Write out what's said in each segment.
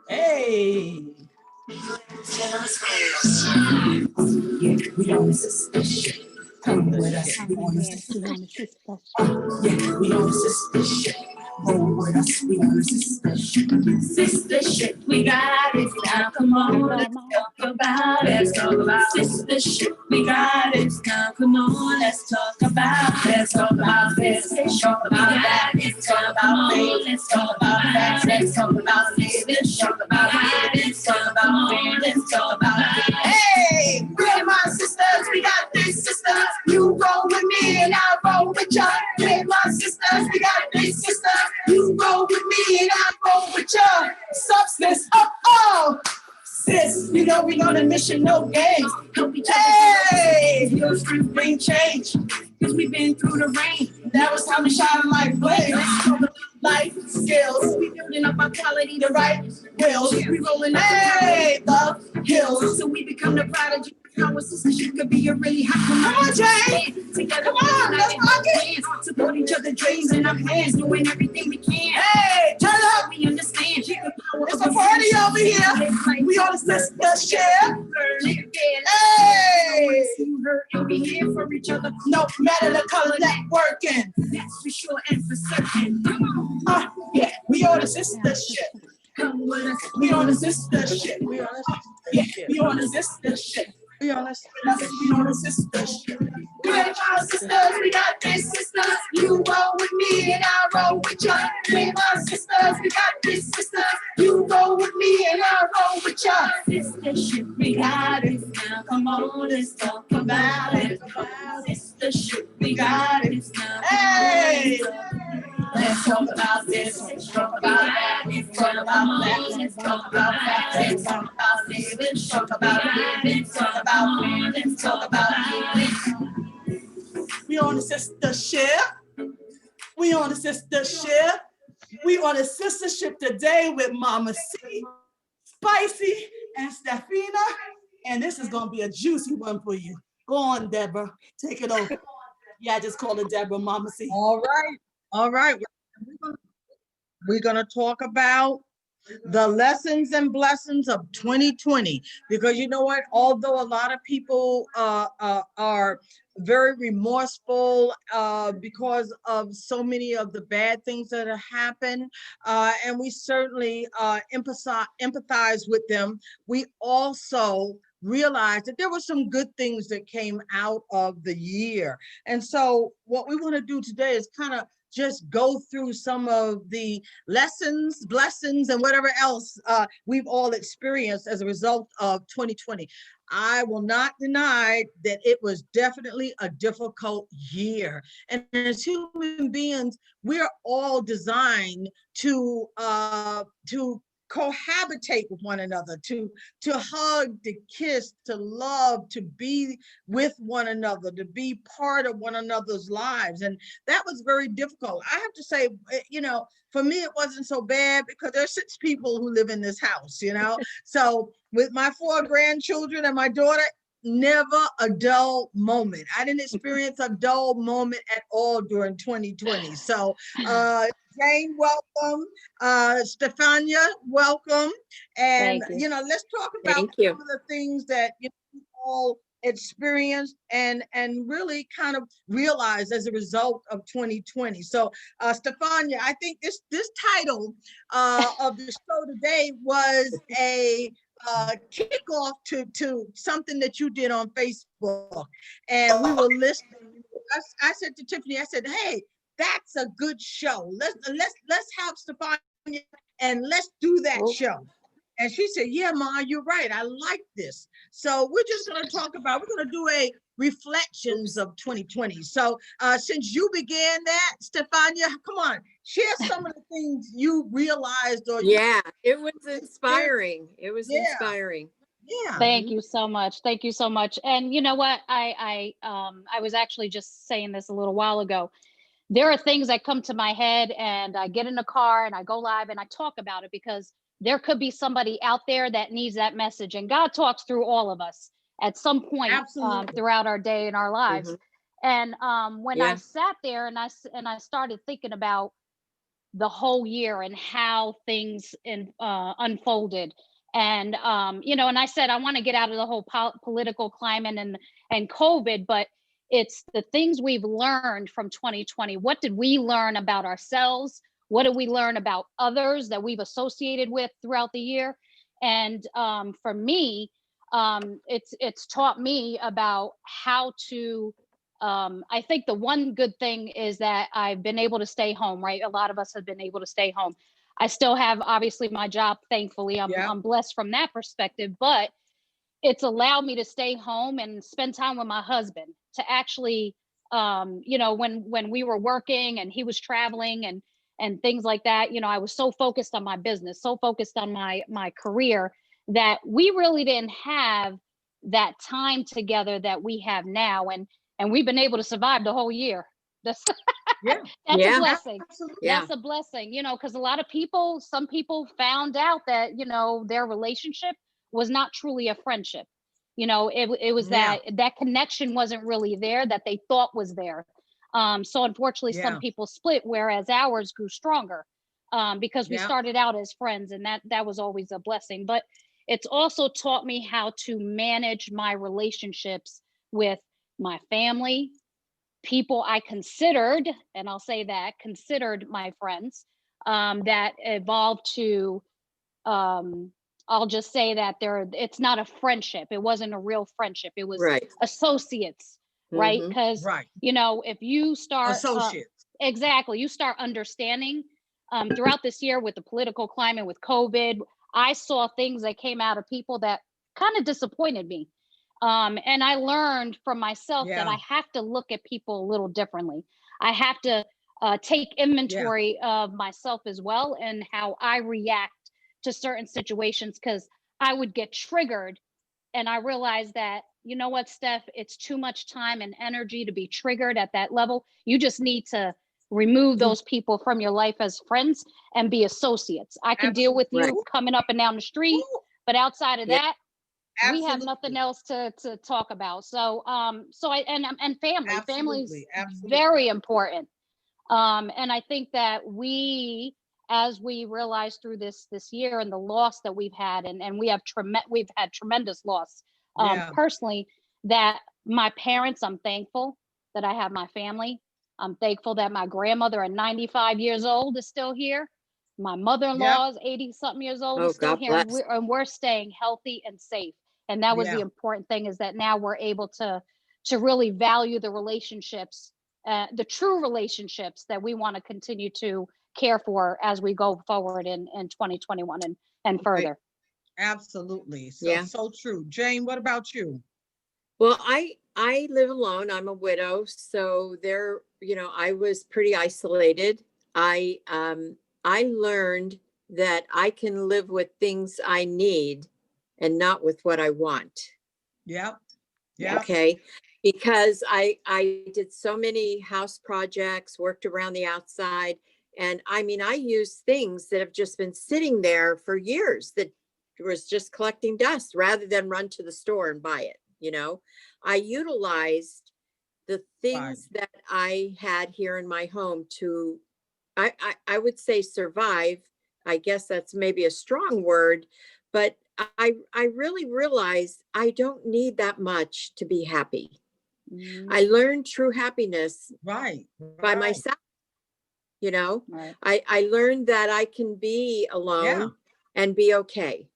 Hey. Yeah, we on the Sistahship. Come with us, we on the Sistahship. Yeah, we on the Sistahship. Roll with us, we on the Sistahship. Sistahship, we got it now. Come on, let's talk about it. Let's talk about Sistahship, we got it now. Come on, let's talk about it. Let's talk about this. Let's talk about that. Let's talk about faith. Let's talk about that. Let's talk about this. Let's talk about it. Let's talk about it. Let's talk about it. Hey, we're my sisters. We got these sisters. You roll with me and I roll with ya. We're my sisters. We got these sisters. You roll with me and I roll with ya. Substance, oh, sis, you know we on a mission, no games. Help each other. Hey, your strength bring change. Cause we've been through the rain. Now it's time to shine like flames. Life skills, we building up our quality, the right wills. We rolling hey, the hills. So we become the prodigy. Our sistership could be a really hot. Come on, Jay. Together, come on, let's rock it. Support each other, dreams in our hands, doing everything we can. Hey, turn up. We understand. It's a party over here. We on the Sistahship. Hey, and be here for each other. No matter the color that working. That's for sure and for certain. Yeah, we on the Sistahship. Come with us. We on the Sistahship. We on the yeah, we on the Sistahship. We on the Sistahship. We're my sisters, we got these sisters. You roll with me and I roll with ya. We're my sisters, we got these sisters. You roll with me and I roll with ya. Sistahship, we got it now. Come on, let's talk about it. Sistahship, we got it now. Hey! Let's talk about this, let's talk about that, let's talk about that, let's talk about that, let's talk about this, let's talk about it, let's talk about it, let's talk about it. We on the Sistahship. We on the Sistahship. We on the Sistahship today with Mama C, Spicy, and Stefina. And this is gonna be a juicy one for you. Go on, Deborah. Take it over. Yeah, I just call it Deborah, Mama C. All right. All right. We're going to talk about the lessons and blessings of 2020, because you know what, although a lot of people are very remorseful because of so many of the bad things that have happened, and we certainly empathize with them, we also realize that there were some good things that came out of the year. And so what we want to do today is kind of just go through some of the lessons, blessings, and whatever else we've all experienced as a result of 2020. I will not deny that it was definitely a difficult year. And as human beings, we're all designed to cohabitate with one another, to hug, to kiss, to love, to be with one another, to be part of one another's lives. And that was very difficult. I have to say, you know, for me, it wasn't so bad because there's 6 people who live in this house, you know? So with my 4 grandchildren and my daughter, never a dull moment. I didn't experience a dull moment at all during 2020. So Jane, welcome. Stefania, welcome. And you know, let's talk about some of the things that you all experienced and really kind of realized as a result of 2020. So Stefania, I think this title of the show today was a kickoff to something that you did on Facebook, and we were listening. I said to Tiffany, I said, hey, that's a good show. Let's have Stefania and let's do that show. And she said, yeah, Ma, you're right. I like this. So we're just going to talk about, we're going to do a reflections of 2020. So since you began that, Stefania, come on, share some of the things you realized. Or it was inspiring. It was inspiring. Yeah. Thank you so much. Thank you so much. And you know what? I was actually just saying this a little while ago. There are things that come to my head and I get in the car and I go live and I talk about it because there could be somebody out there that needs that message. And God talks through all of us at some point throughout our day and our lives. And when I sat there and I started thinking about the whole year and how things unfolded. And and I said I want to get out of the whole political climate and COVID, but it's the things we've learned from 2020. What did we learn about ourselves? What did we learn about others that we've associated with throughout the year? And for me, it's taught me about how to. I think the one good thing is that I've been able to stay home. Right, a lot of us have been able to stay home. I still have obviously my job. Thankfully, I'm blessed from that perspective, but it's allowed me to stay home and spend time with my husband, to actually, when we were working and he was traveling and things like that, I was so focused on my business, so focused on my career, that we really didn't have that time together that we have now. And we've been able to survive the whole year. That's Yeah. that's Yeah. a blessing. Absolutely. Yeah. That's a blessing, because a lot of people, some people found out that, their relationship was not truly a friendship. It was Yeah. that connection wasn't really there that they thought was there. So unfortunately, some Yeah. people split, whereas ours grew stronger, because we Yeah. started out as friends, and that was always a blessing. But it's also taught me how to manage my relationships with my family, people I considered, and I'll say that, considered my friends, that evolved to, I'll just say that it's not a friendship. It wasn't a real friendship. It was Right. associates, right? Mhm. Because, Right. if you start, Associates. exactly, you start understanding, throughout this year with the political climate, with COVID, I saw things that came out of people that kind of disappointed me. And I learned from myself that Yeah. I have to look at people a little differently. I have to take inventory of myself as well, and how I react to certain situations, because I would get triggered. And I realized that, you know what, Steph, it's too much time and energy to be triggered at that level. You just need to remove those people from your life as friends and be associates. I can deal with Right. you coming up and down the street, Ooh, but outside of Yeah. that, we have absolutely. nothing else to talk about. So and family Absolutely. family's Absolutely. very important. And I think that as we realize through this year and the loss that we've had, and we've had tremendous loss, Yeah. personally, that my parents, I'm thankful that I have my family. I'm thankful that my grandmother at 95 years old is still here. My Yep. mother-in-law is 80 something years old, Oh, is still God here, and bless. we're staying healthy and safe. And that was the Yeah. important thing, is that now we're able to really value the relationships, the true relationships that we want to continue to care for as we go forward in 2021 and Right. further. Absolutely. So, Yeah. so true. Jane, what about you? Well, I live alone. I'm a widow, so I was pretty isolated. I learned that I can live with things I need and not with what I want. Yep. Yes. Yep. Okay. Because I did so many house projects, worked around the outside. And I mean, I use things that have just been sitting there for years that was just collecting dust rather than run to the store and buy it. I utilized the Right. things that I had here in my home to, I would say, survive. I guess that's maybe a strong word, but I really realized I don't need that much to be happy. Mhm. I learned true happiness Right. by Right. myself. Right. I learned that I can be Yeah. alone and be okay.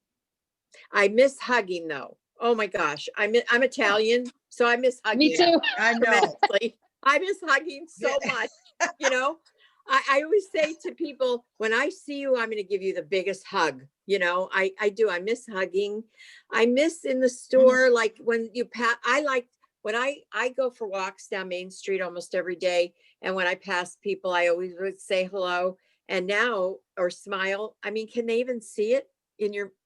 I miss hugging though. Oh my gosh. I'm Italian, so I miss Me hugging Yeah. too. I know. tremendously. I miss hugging so Yeah. much. You know, I always say to people, when I see you, I'm going to give you the biggest hug. I do. I miss hugging. I miss in the Mhm. store, like when I like when I go for walks down Main Street almost every day. And when I pass people, I always would say hello and now, or smile. I mean, can they even see it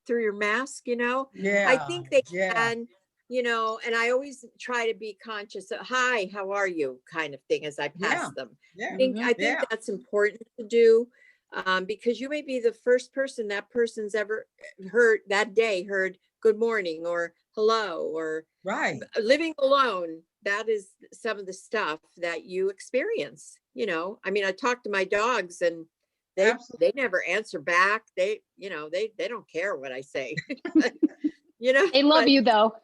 through your mask? I Yeah. think they Yeah. can, and I always try to be conscious of, hi, how are you, kind of thing as I Yeah. pass them. Yeah. Mhm. I think Yeah. that's important to do, because you may be the first person that person's ever heard good morning or hello, or Right. living alone. That is some of the stuff that you experience. I mean, I talk to my dogs and Absolutely. they never answer back. They, you know, they don't care what I say. They love but you though.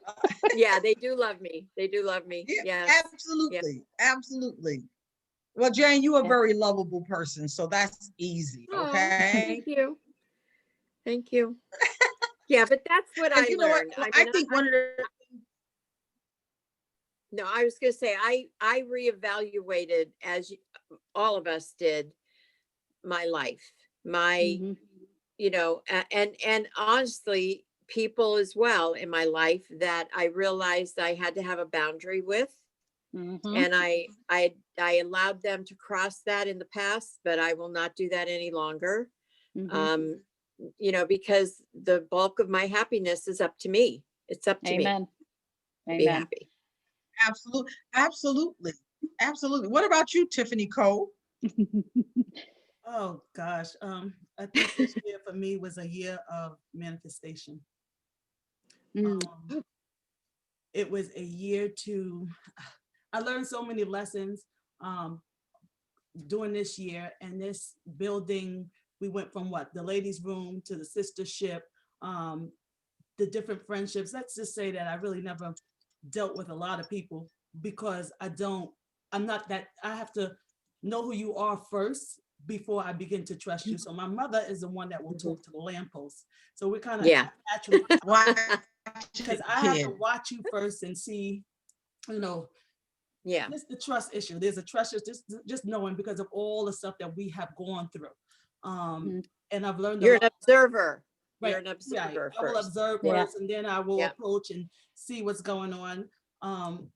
yeah, they do love me. They do love me. Yeah, Yes. Yeah. absolutely. Absolutely. Well, Jane, you are a Yeah. very lovable person, so that's easy. Oh, Okay. thank you. Thank you. Yeah, but that's what And I you know what? learned. I I mean, think one of the no, I was going to say, I reevaluated, as all of us did, my life, my, Hmm. and honestly, people as well in my life that I realized I had to have a boundary with. Hmm. And I allowed them to cross that in the past, but I will not do that any longer. Hmm. Um, because the bulk of my happiness is up to me. It's up to me Amen. to be Amen. happy. absolutely, absolutely, absolutely. What about you, Tiffany Cole? Oh gosh. I think this year for me was a year of manifestation. Mm. Um, it was a year to, I learned so many lessons um, during this year and this building. We went from what, the ladies' room to the sistership, um, the different friendships. Let's just say that I really never dealt with a lot of people because I'm not that, I have to know who you are first before I begin to trust you. So my mother is the one that will Mhm. talk to the lamppost. So we're kind of Yeah. actually, Watch because it, I have to kid. watch you first and see, you know, Yeah. just the trust issue. There's a trust issue, just knowing because of all the stuff that we have gone through. Um, Mhm. and I've learned a You're lot. an observer. You're Right. an Yeah. observer I will first. observe Yeah. Yeah. first and then I will Yeah. approach and see what's going on. Um,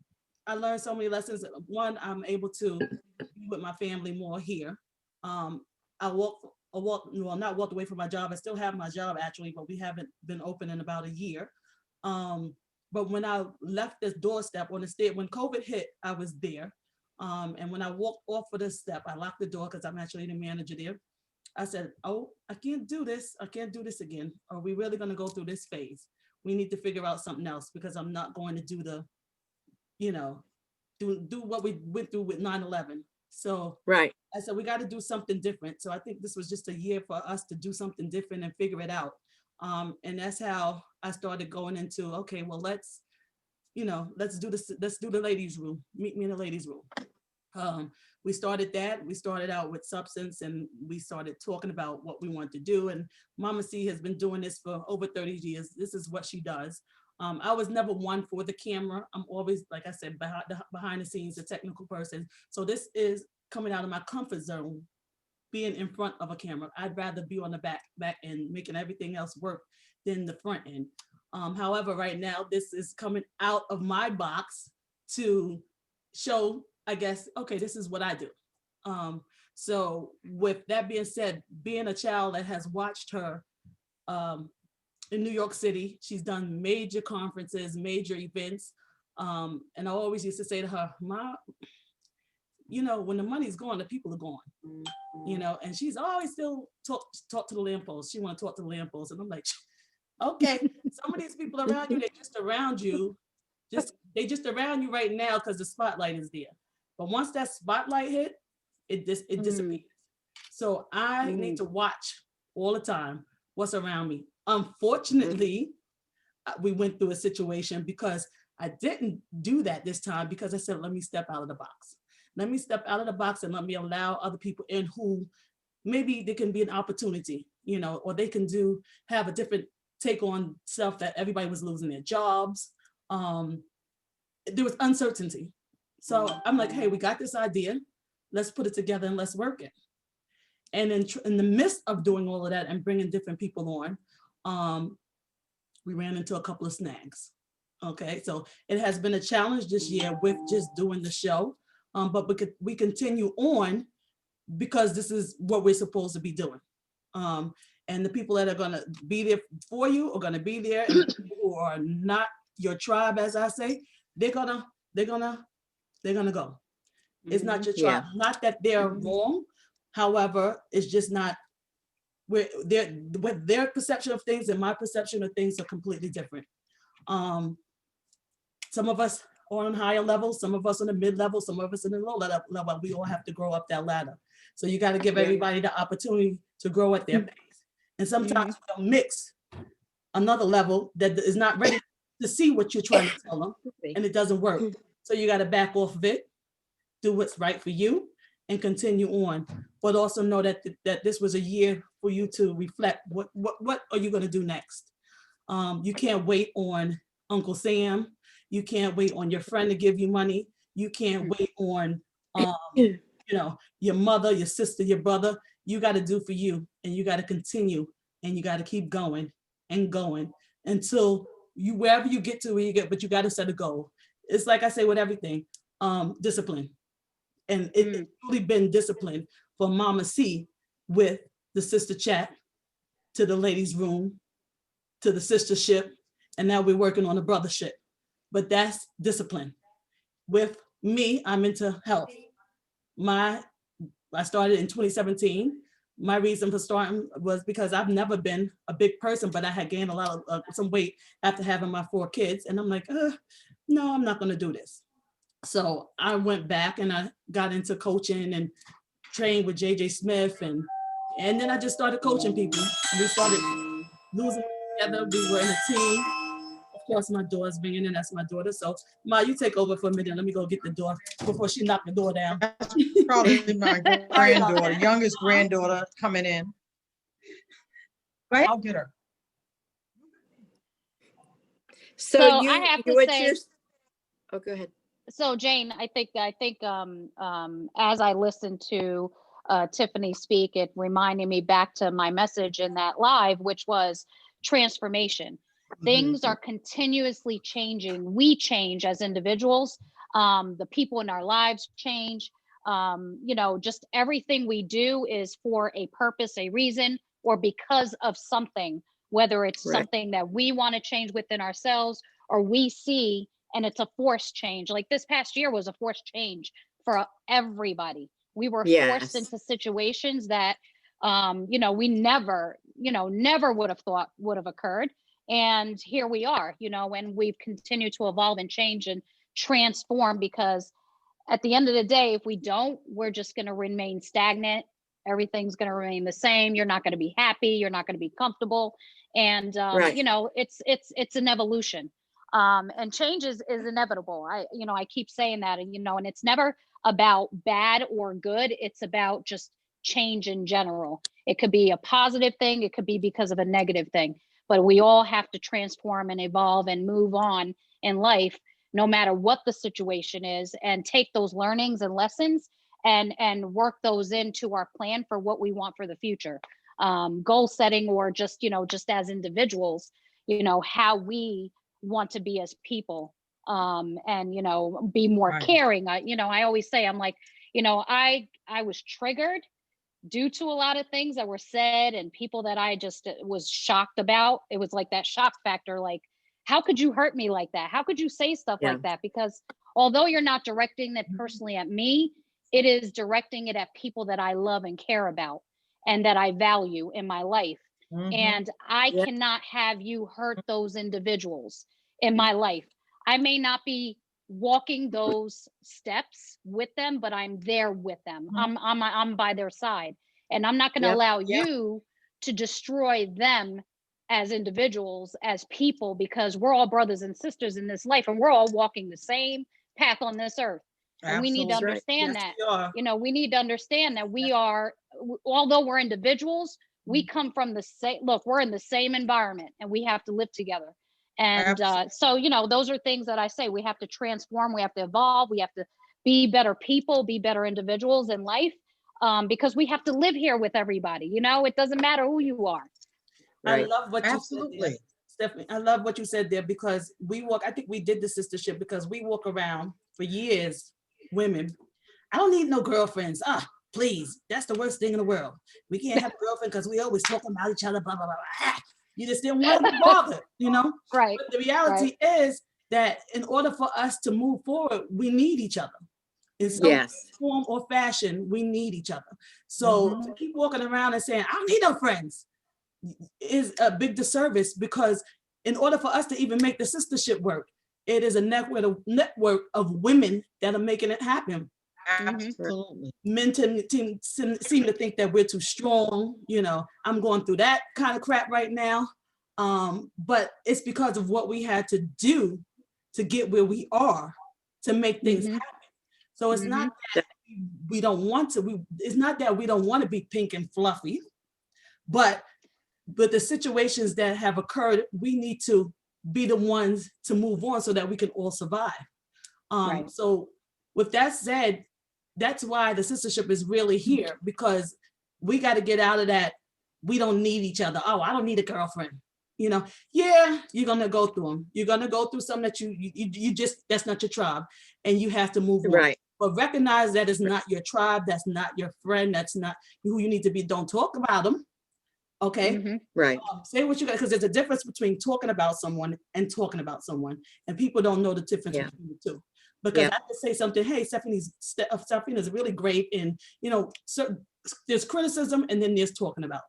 I learned so many lessons. One, I'm able to be with my family more here. Um, well, not walked away from my job. I still have my job actually, but we haven't been open in about a year. But when I left this doorstep on the step, when COVID hit, I was there. And when I walked off of the step, I locked the door because I'm actually the manager there. I said, oh, I can't do this. I can't do this again. Are we really going to go through this phase? We need to figure out something else because I'm not going to do the, you know, do what we went through with 9/11. So Right. I said, we got to do something different. So I think this was just a year for us to do something different and figure it out. And that's how I started going into, okay, well, let's do this. Let's do the ladies' room. Meet me in the ladies' room. We started that. We started out with substance and we started talking about what we want to do. And Mama C has been doing this for over 30 years. This is what she does. I was never one for the camera. I'm always, like I said, behind the scenes, a technical person. So this is coming out of my comfort zone, being in front of a camera. I'd rather be on the back end, making everything else work than the front end. However, right now, this is coming out of my box to show, I guess, okay, this is what I do. So with that being said, being a child that has watched her in New York City, she's done major conferences, major events. And I always used to say to her, Ma, when the money's gone, the people are gone. And she's always still talk to the lamppost. She want to talk to the lamppost. And I'm like, okay, some of these people around you, they're just around you. They just around you right now because the spotlight is there. But once that spotlight hit, it disappears. So I need to watch all the time what's around me. Unfortunately, we went through a situation because I didn't do that this time because I said, let me step out of the box. Let me step out of the box and let me allow other people in who maybe there can be an opportunity, or they can have a different take on stuff that everybody was losing their jobs. There was uncertainty. So I'm like, hey, we got this idea. Let's put it together and let's work it. And in the midst of doing all of that and bringing different people on, we ran into a couple of snags. Okay, so it has been a challenge this year with just doing the show, but we continue on because this is what we're supposed to be doing. And the people that are going to be there for you are going to be there, and the people who are not your tribe, as I say, they're gonna go. It's not your tribe. Yeah. Not that they're wrong. However, it's just not with their perception of things and my perception of things are completely different. Some of us are on higher levels, some of us on the mid-level, some of us in the low level. We all have to grow up that ladder. So you got to give everybody the opportunity to grow at their pace. And sometimes we'll mix another level that is not ready to see what you're trying to tell them, and it doesn't work. So you got to back off of it, do what's right for you, and continue on. But also know that this was a year for you to reflect. What are you going to do next? You can't wait on Uncle Sam. You can't wait on your friend to give you money. You can't wait on your mother, your sister, your brother. You got to do for you, and you got to continue, and you got to keep going and going until wherever you get to, where you get, but you got to set a goal. It's like I say with everything, discipline. And it's really been discipline for Mama C with the sister chat, to the ladies' room, to the sistership, and now we're working on the brothership. But that's discipline. With me, I'm into health. I started in 2017. My reason for starting was because I've never been a big person, but I had gained a lot of some weight after having my 4 kids. And I'm like, no, I'm not going to do this. So I went back and I got into coaching and trained with JJ Smith. And then I just started coaching people. We started losing together. We were in a team. Of course, my door's ringing, and that's my daughter. So, Ma, you take over for a minute. Let me go get the door before she knocked the door down. That's probably my granddaughter, youngest granddaughter coming in. Right, I'll get her. So I have to say, oh, go ahead. So Jane, I think as I listened to Tiffany speak, it reminded me back to my message in that live, which was transformation. Things are continuously changing. We change as individuals. The people in our lives change. Just everything we do is for a purpose, a reason, or because of something, whether it's something that we want to change within ourselves or we see, and it's a forced change. Like this past year was a forced change for everybody. We were forced into situations that, we never would have thought would have occurred. And here we are, and we've continued to evolve and change and transform, because at the end of the day, if we don't, we're just going to remain stagnant. Everything's going to remain the same. You're not going to be happy. You're not going to be comfortable. And, it's an evolution. And change is inevitable. I keep saying that, and it's never about bad or good. It's about just change in general. It could be a positive thing. It could be because of a negative thing, but we all have to transform and evolve and move on in life, no matter what the situation is, and take those learnings and lessons and work those into our plan for what we want for the future. Goal setting, or just as individuals, how we want to be as people, and be more caring. I always say, I'm like, I was triggered due to a lot of things that were said and people that I just was shocked about. It was like that shock factor, like, how could you hurt me like that? How could you say stuff like that? Because although you're not directing it personally at me, it is directing it at people that I love and care about and that I value in my life. And I cannot have you hurt those individuals in my life. I may not be walking those steps with them, but I'm there with them. I'm by their side, and I'm not going to allow you to destroy them as individuals, as people, because we're all brothers and sisters in this life, and we're all walking the same path on this earth. And we need to understand that, we need to understand that we are, although we're individuals, we come from the same, we're in the same environment, and we have to live together. And so, those are things that I say, we have to transform, we have to evolve, we have to be better people, be better individuals in life, because we have to live here with everybody. It doesn't matter who you are. I love what you said there, Stephanie. I love what you said there, because I think we did the sistership because we walk around for years, women. I don't need no girlfriends. Please, that's the worst thing in the world. We can't have a girlfriend because we always talking about each other, blah, blah, blah. You just didn't want to be bothered, Right. But the reality is that in order for us to move forward, we need each other. In some form or fashion, we need each other. So to keep walking around and saying, I don't need no friends, is a big disservice, because in order for us to even make the sistership work, it is a network of women that are making it happen. Absolutely. Men seem to think that we're too strong. You know, I'm going through that kind of crap right now. But it's because of what we had to do to get where we are to make things happen. So it's not that we don't want to, it's not that we don't want to be pink and fluffy, but the situations that have occurred, we need to be the ones to move on so that we can all survive. So with that said, that's why the sistership is really here, because we got to get out of that. We don't need each other. Oh, I don't need a girlfriend. You know, yeah, you're going to go through them. You're going to go through something that you just, that's not your tribe, and you have to move on. Right. But recognize that is not your tribe. That's not your friend. That's not who you need to be. Don't talk about them. Okay. Right. Say what you got, because there's a difference between talking about someone and talking about someone, and people don't know the difference between the two. Because I could say something, hey, Stephanie's really great, and you know, so there's criticism and then there's talking about.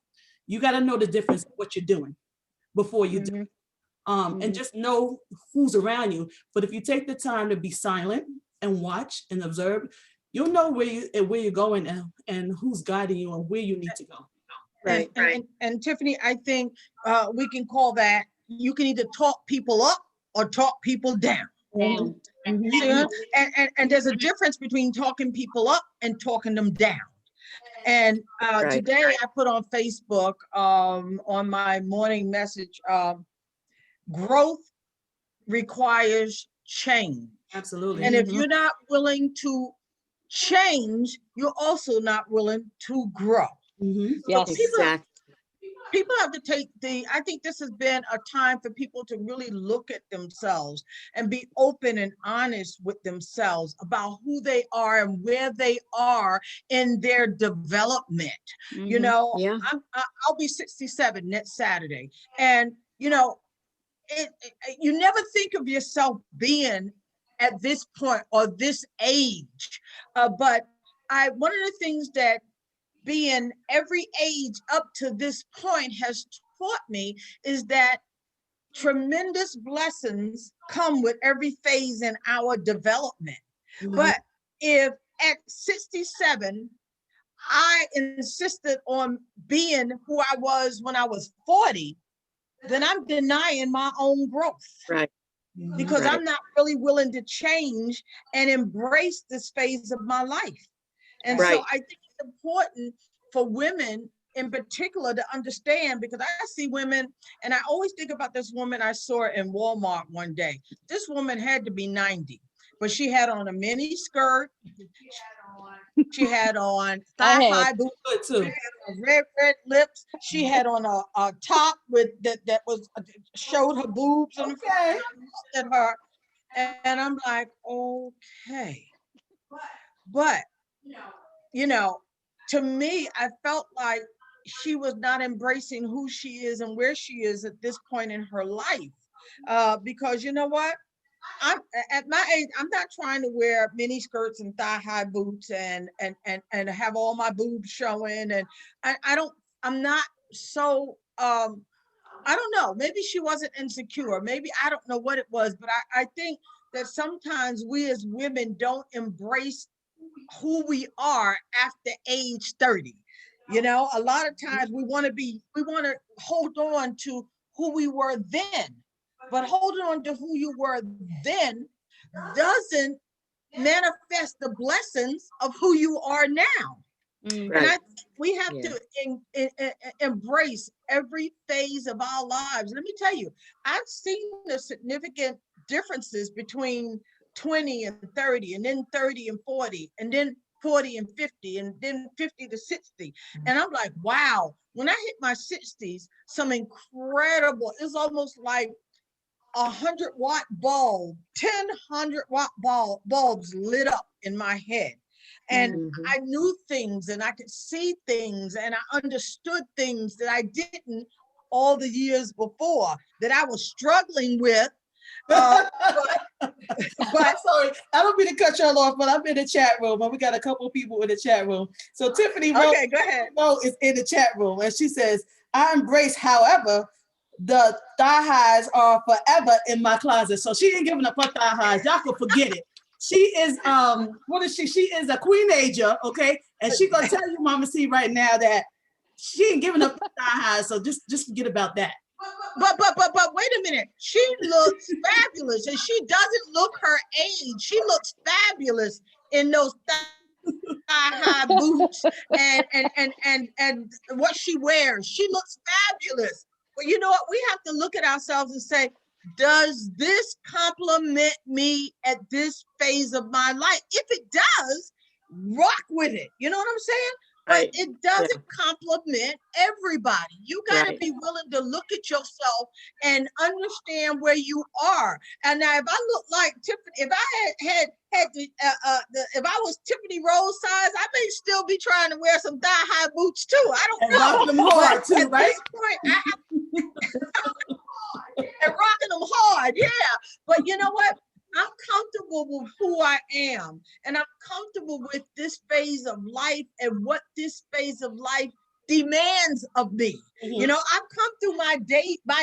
You got to know the difference of what you're doing before you do. And just know who's around you. But if you take the time to be silent and watch and observe, you'll know where you're going and who's guiding you and where you need to go. Right. And Tiffany, I think we can call that, you can either talk people up or talk people down. And there's a difference between talking people up and talking them down. And today I put on Facebook on my morning message, growth requires change. Absolutely. And if you're not willing to change, you're also not willing to grow. Yes, exactly. People have to take I think this has been a time for people to really look at themselves and be open and honest with themselves about who they are and where they are in their development. You know, I'll be 67 next Saturday. And, you know, you never think of yourself being at this point or this age. But one of the things that being every age up to this point has taught me is that tremendous blessings come with every phase in our development. But if at 67, I insisted on being who I was when I was 40, then I'm denying my own growth. Right. Because I'm not really willing to change and embrace this phase of my life. And so I think it's important for women in particular to understand, because I see women, and I always think about this woman I saw in Walmart one day. This woman had to be 90, but she had on a mini skirt. She had on thigh-high boots, she had on red lips. She had on a top with that was showed her boobs. And I looked at her, and I'm like, okay. But you know, to me, I felt like she was not embracing who she is and where she is at this point in her life. Because you know what? I'm at my age, I'm not trying to wear mini skirts and thigh-high boots and have all my boobs showing. And I'm not so, I don't know, maybe she wasn't insecure. Maybe, I don't know what it was, but I think that sometimes we as women don't embrace who we are after age 30. You know, a lot of times we want to hold on to who we were then, but holding on to who you were then doesn't manifest the blessings of who you are now. And I think we have to embrace every phase of our lives. Let me tell you, I've seen the significant differences between 20 and 30, and then 30 and 40, and then 40 and 50, and then 50 to 60. And I'm like, wow, when I hit my 60s, some incredible, it's almost like 100-watt bulb, 100-watt bulbs lit up in my head. And I knew things, and I could see things, and I understood things that I didn't all the years before, that I was struggling with. But sorry, I don't mean to cut y'all off, but I'm in the chat room, and we got a couple of people in the chat room. So Tiffany go ahead. is in the chat room, and she says, I embrace, however, the thigh highs are forever in my closet. So she ain't giving up her thigh highs. Y'all can forget it. She is what is she? She is a queenager, okay? And she gonna tell you, Mama C, right now that she ain't giving up her thigh highs. So just forget about that. But wait a minute. She looks fabulous, and she doesn't look her age. She looks fabulous in those high boots and what she wears. She looks fabulous. But you know what? We have to look at ourselves and say, does this compliment me at this phase of my life? If it does, rock with it. You know what I'm saying? But it doesn't compliment everybody. You got to be willing to look at yourself and understand where you are. And now, if I look like Tiffany, if I had the if I was Tiffany Rose size, I may still be trying to wear some thigh-high boots too. I don't know. Rocking them hard too, at right? This point, and rocking them hard, yeah. But you know what? I'm comfortable with who I am, and I'm comfortable with this phase of life and what this phase of life demands of me. You know, I've come through my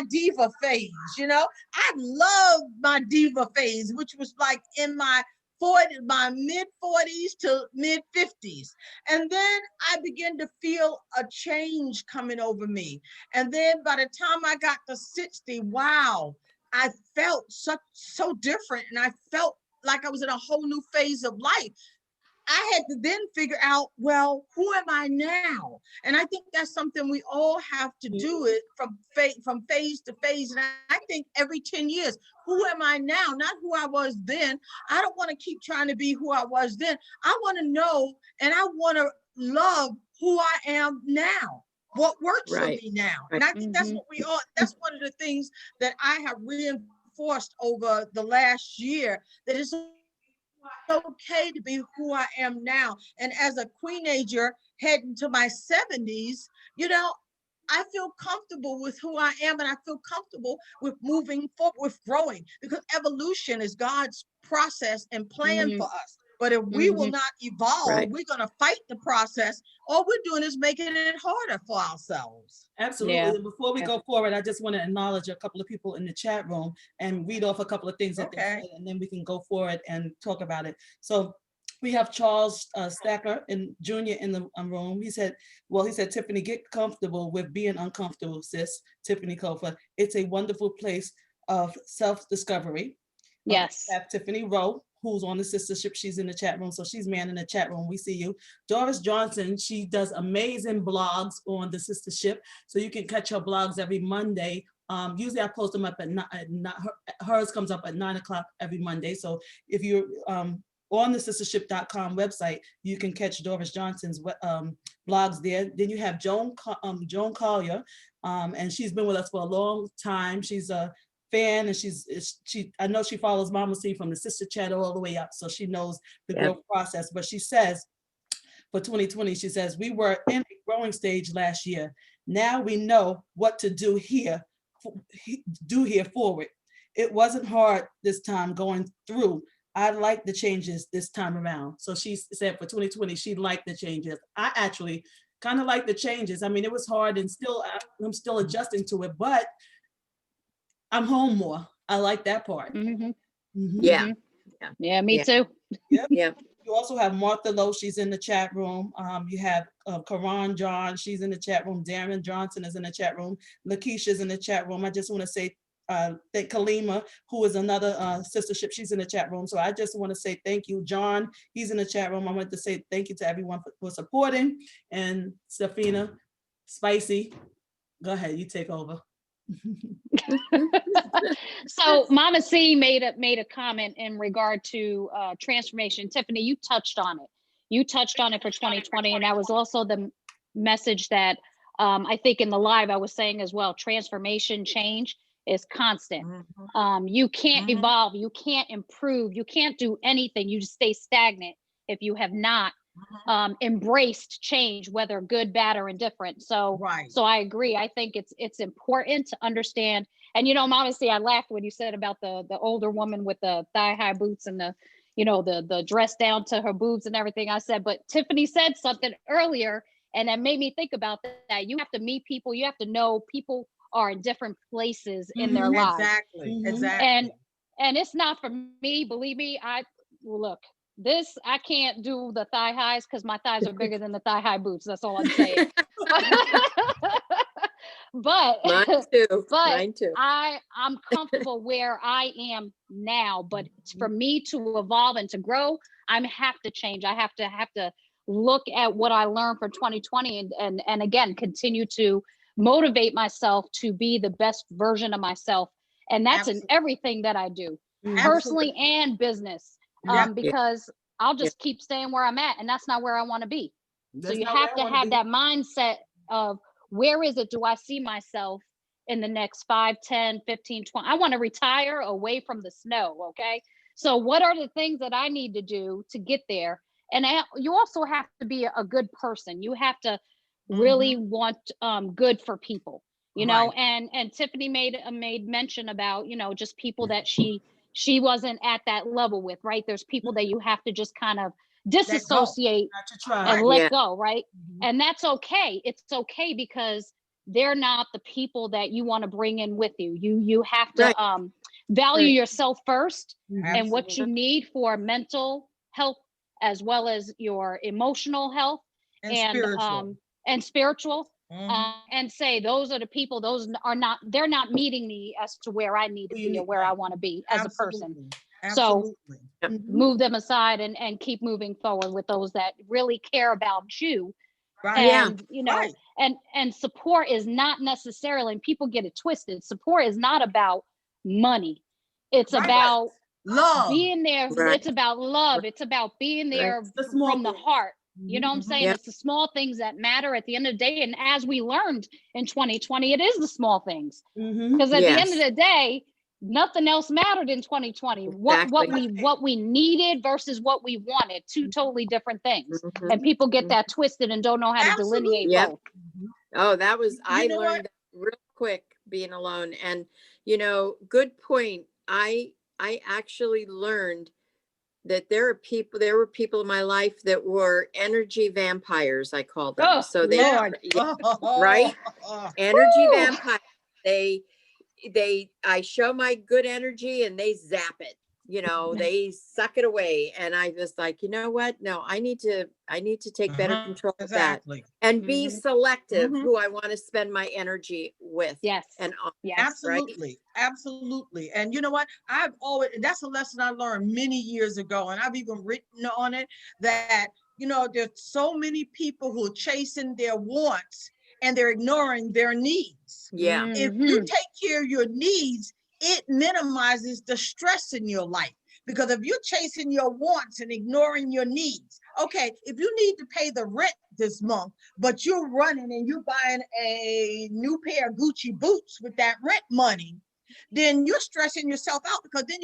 diva phase. You know, I love my diva phase, which was like in my mid 40s to mid 50s. And then I began to feel a change coming over me. And then by the time I got to 60, wow, I felt so different, and I felt like I was in a whole new phase of life. I had to then figure out, well, who am I now? And I think that's something we all have to do, it from phase to phase. And I think every 10 years, who am I now? Not who I was then. I don't want to keep trying to be who I was then. I want to know, and I want to love who I am now. What works for me now. And I think that's what that's one of the things that I have reinforced over the last year, that it's okay to be who I am now. And as a queenager heading to my 70s, you know, I feel comfortable with who I am, and I feel comfortable with moving forward, with growing, because evolution is God's process and plan for us. But if we will not evolve, we're going to fight the process. All we're doing is making it harder for ourselves. Absolutely. Yeah. And before we go forward, I just want to acknowledge a couple of people in the chat room and read off a couple of things that they said, and then we can go forward and talk about it. So we have Charles Stacker and Jr. in the room. He said, Tiffany, get comfortable with being uncomfortable, sis. Tiffany Kofa. It's a wonderful place of self-discovery. Yes. We have Tiffany Rowe, who's on the Sistahship. She's in the chat room. So she's manning the chat room. We see you. Doris Johnson, she does amazing blogs on the Sistahship. So you can catch her blogs every Monday. Usually I post them up at 9, hers comes up at 9 o'clock every Monday. So if you're on the sistahship.com website, you can catch Doris Johnson's blogs there. Then you have Joan Collier, and she's been with us for a long time. She's a fan, and I know she follows Mama C from the Sister Chat all the way up, so she knows the growth process. But she says, for 2020, she says, we were in a growing stage last year. Now we know what to do here forward. It wasn't hard this time going through. I like the changes this time around. So she said for 2020, she liked the changes. I actually kind of like the changes. I mean, it was hard, and I'm still adjusting to it, but I'm home more. I like that part. Yeah, me too. Yep. Yeah. You also have Martha Lowe. She's in the chat room. You have Karan John. She's in the chat room. Darren Johnson is in the chat room. Lakeisha's in the chat room. I just want to say thank Kalima, who is another Sistahship. She's in the chat room. So I just want to say thank you. John, he's in the chat room. I want to say thank you to everyone for supporting. And Safina, Spicy, go ahead. You take over. So Mama C made a comment in regard to transformation. Tiffany, you touched on it. You touched on it for 2020, and that was also the message that I think in the live I was saying as well. Transformation, change is constant. You can't evolve, you can't improve, you can't do anything. You just stay stagnant if you have not embraced change, whether good, bad, or indifferent. So I agree. I think it's important to understand. And you know, Mama C, I laughed when you said about the older woman with the thigh-high boots and the dress down to her boobs and everything. I said, but Tiffany said something earlier, and that made me think about that. You have to meet people, you have to know people are in different places in their lives. Exactly. Exactly. And it's not for me, believe me. Look, this, I can't do the thigh highs because my thighs are bigger than the thigh high boots. That's all I'm saying. but Mine too. but Mine too. I'm comfortable where I am now. But for me to evolve and to grow, I have to change. I have to look at what I learned for 2020 and again continue to motivate myself to be the best version of myself. And that's in everything that I do, personally and business. Because I'll just keep staying where I'm at, and that's not where I want to be. So you have to have that mindset of, where is it, do I see myself in the next 5, 10, 15, 20? I want to retire away from the snow. Okay. So what are the things that I need to do to get there? And you also have to be a good person. You have to really want good for people, you know, and Tiffany made mention about, you know, just people that she wasn't at that level with, right? There's people that you have to just kind of disassociate and let go, right? And that's okay. It's okay, because they're not the people that you want to bring in with you. You have to value yourself first and what you need for mental health, as well as your emotional health and spiritual. And say, those are the people, they're not meeting me as to where I need to be or where I want to be as a person. So move them aside and keep moving forward with those that really care about you. And you know, and support is not necessarily, and people get it twisted, support is not about money. It's about love, being there. It's about love. It's about being there from the heart. You know what I'm saying? It's the small things that matter at the end of the day. And as we learned in 2020, it is the small things. Because at the end of the day, nothing else mattered in 2020. What we needed versus what we wanted, two totally different things. And people get that twisted and don't know how to delineate both. Oh, that was, I learned that real quick being alone. And, you know, good point. I actually learned that there were people in my life that were energy vampires, I call them. So they right? Energy vampires. I show my good energy and they zap it, you know, they suck it away. And I was like, you know what? No, I need to take better control of that and be selective who I want to spend my energy with. And on. Absolutely. Absolutely. And you know what? That's a lesson I learned many years ago. And I've even written on it that, you know, there's so many people who are chasing their wants and they're ignoring their needs. If you take care of your needs, it minimizes the stress in your life. Because if you're chasing your wants and ignoring your needs, okay, if you need to pay the rent this month, but you're running and you're buying a new pair of Gucci boots with that rent money, then you're stressing yourself out, because then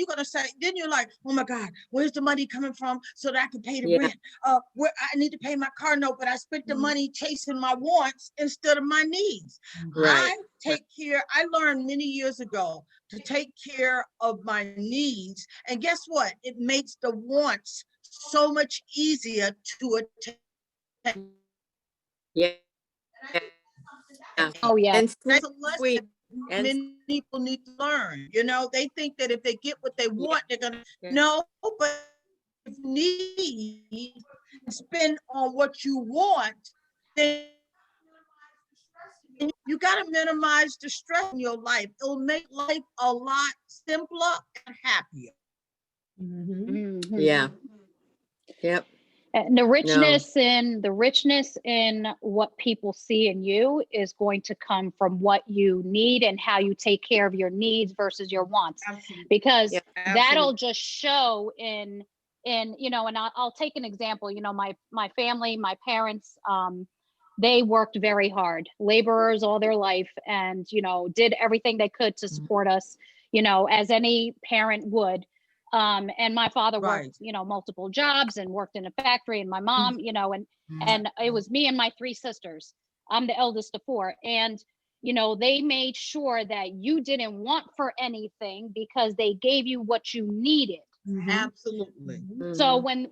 you're like, oh my God, where's the money coming from so that I can pay the rent? Where I need to pay my car note, but I spent the money chasing my wants instead of my needs. I learned many years ago to take care of my needs. And guess what? It makes the wants so much easier to attain. Oh yeah. And that's a lesson many people need to learn. You know, they think that if they get what they want, they're gonna no, but if you need to spend on what you want, then you got to minimize the stress in your life. It'll make life a lot simpler and happier. And the richness in what people see in you is going to come from what you need and how you take care of your needs versus your wants. Because that'll just show in you know, and I'll take an example. You know, my family, my parents, they worked very hard, laborers all their life, and you know, did everything they could to support us, you know, as any parent would. And my father worked, you know, multiple jobs and worked in a factory, and my mom, you know, and it was me and my 3 sisters. I'm the eldest of 4. And, you know, they made sure that you didn't want for anything because they gave you what you needed. Absolutely. So when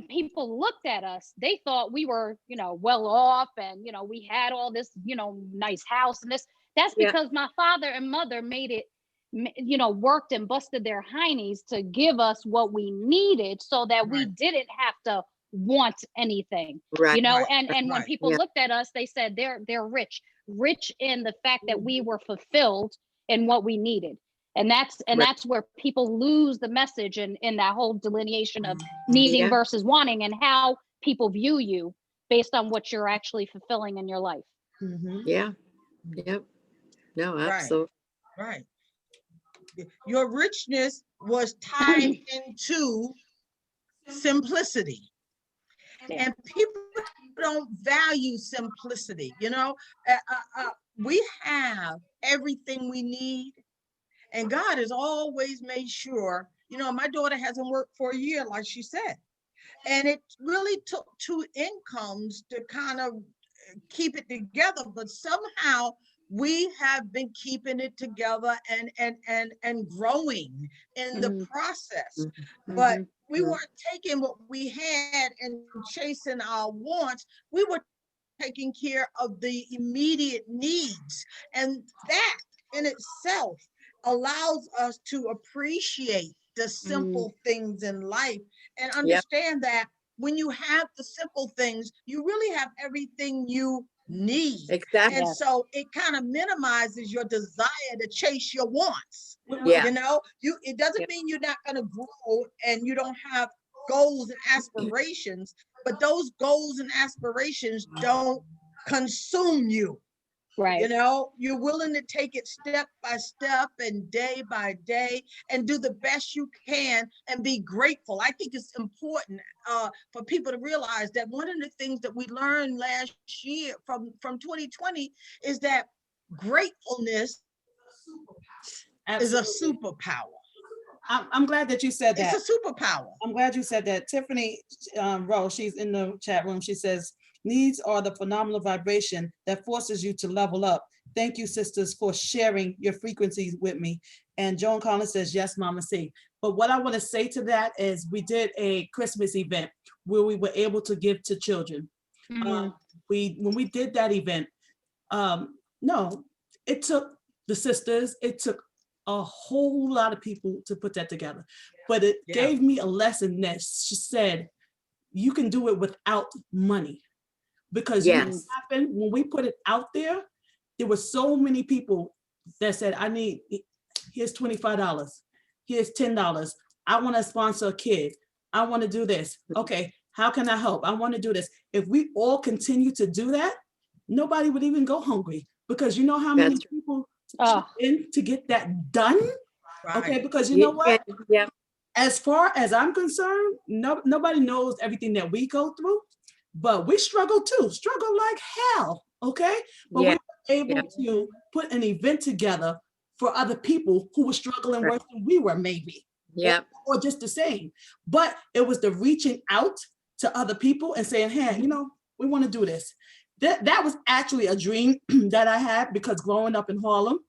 people looked at us, they thought we were, you know, well off, and, you know, we had all this, you know, nice house and this. That's Yeah. because my father and mother made it, you know, worked and busted their heinies to give us what we needed so that we Right. didn't have to want anything, Right. you know. Right. And when Right. people Yeah. looked at us, they said they're rich in the fact that we were fulfilled in what we needed. And Right. that's where people lose the message in that whole delineation of needing Yeah. versus wanting, and how people view you based on what you're actually fulfilling in your life. Yeah. Yep. No, Right. absolutely. Right. Your richness was tied into simplicity. Yeah. And people don't value simplicity. You know, we have everything we need, and God has always made sure. You know, my daughter hasn't worked for a year, like she said, and it really took two incomes to kind of keep it together. But somehow we have been keeping it together and growing in the Mhm. process. But Mhm. we weren't taking what we had and chasing our wants. We were taking care of the immediate needs. And that in itself allows us to appreciate the Mm. simple things in life and Yep. understand that when you have the simple things, you really have everything you need. Exactly. And Yes. so it kind of minimizes your desire to chase your wants. Yeah. You know, it doesn't Yeah. mean you're not going to grow and you don't have goals and aspirations, but those goals and aspirations don't consume you. You Right. know, you're willing to take it step by step and day by day and do the best you can and be grateful. I think it's important for people to realize that one of the things that we learned last year from 2020 is that gratefulness is a Absolutely. superpower. I'm glad that you said It's that. a superpower. I'm glad you said that. Tiffany Rose, she's in the chat room. She says, needs are the phenomenal vibration that forces you to level up. Thank you, sisters, for sharing your frequencies with me. And Joan Collins says, yes, Mama C. But what I want to say to that is we did a Christmas event where we were able to give to children. Mhm. When we did that event, no, it took the sisters, it took a whole lot of people to put that together. But it Yeah. gave me a lesson that she said, you can do it without money. Because you know what Yes. happened when we put it out there? There were so many people that said, here's $25, here's $10. I want to sponsor a kid. I want to do this. Okay, how can I help? I want to do this. If we all continue to do that, nobody would even go hungry, because you know how many That's people Oh, in to get that done? Okay, Right. because you know what? Yeah. As far as I'm concerned, nobody knows everything that we go through, but we struggle too, struggle like hell, okay? But we Yeah. were able Yeah. to put an event together for other people who were struggling Right. worse than we were, maybe, Yeah. or just the same. But it was the reaching out to other people and saying, hey, you know, we want to do this. That was actually a dream that I had, because growing up in Harlem,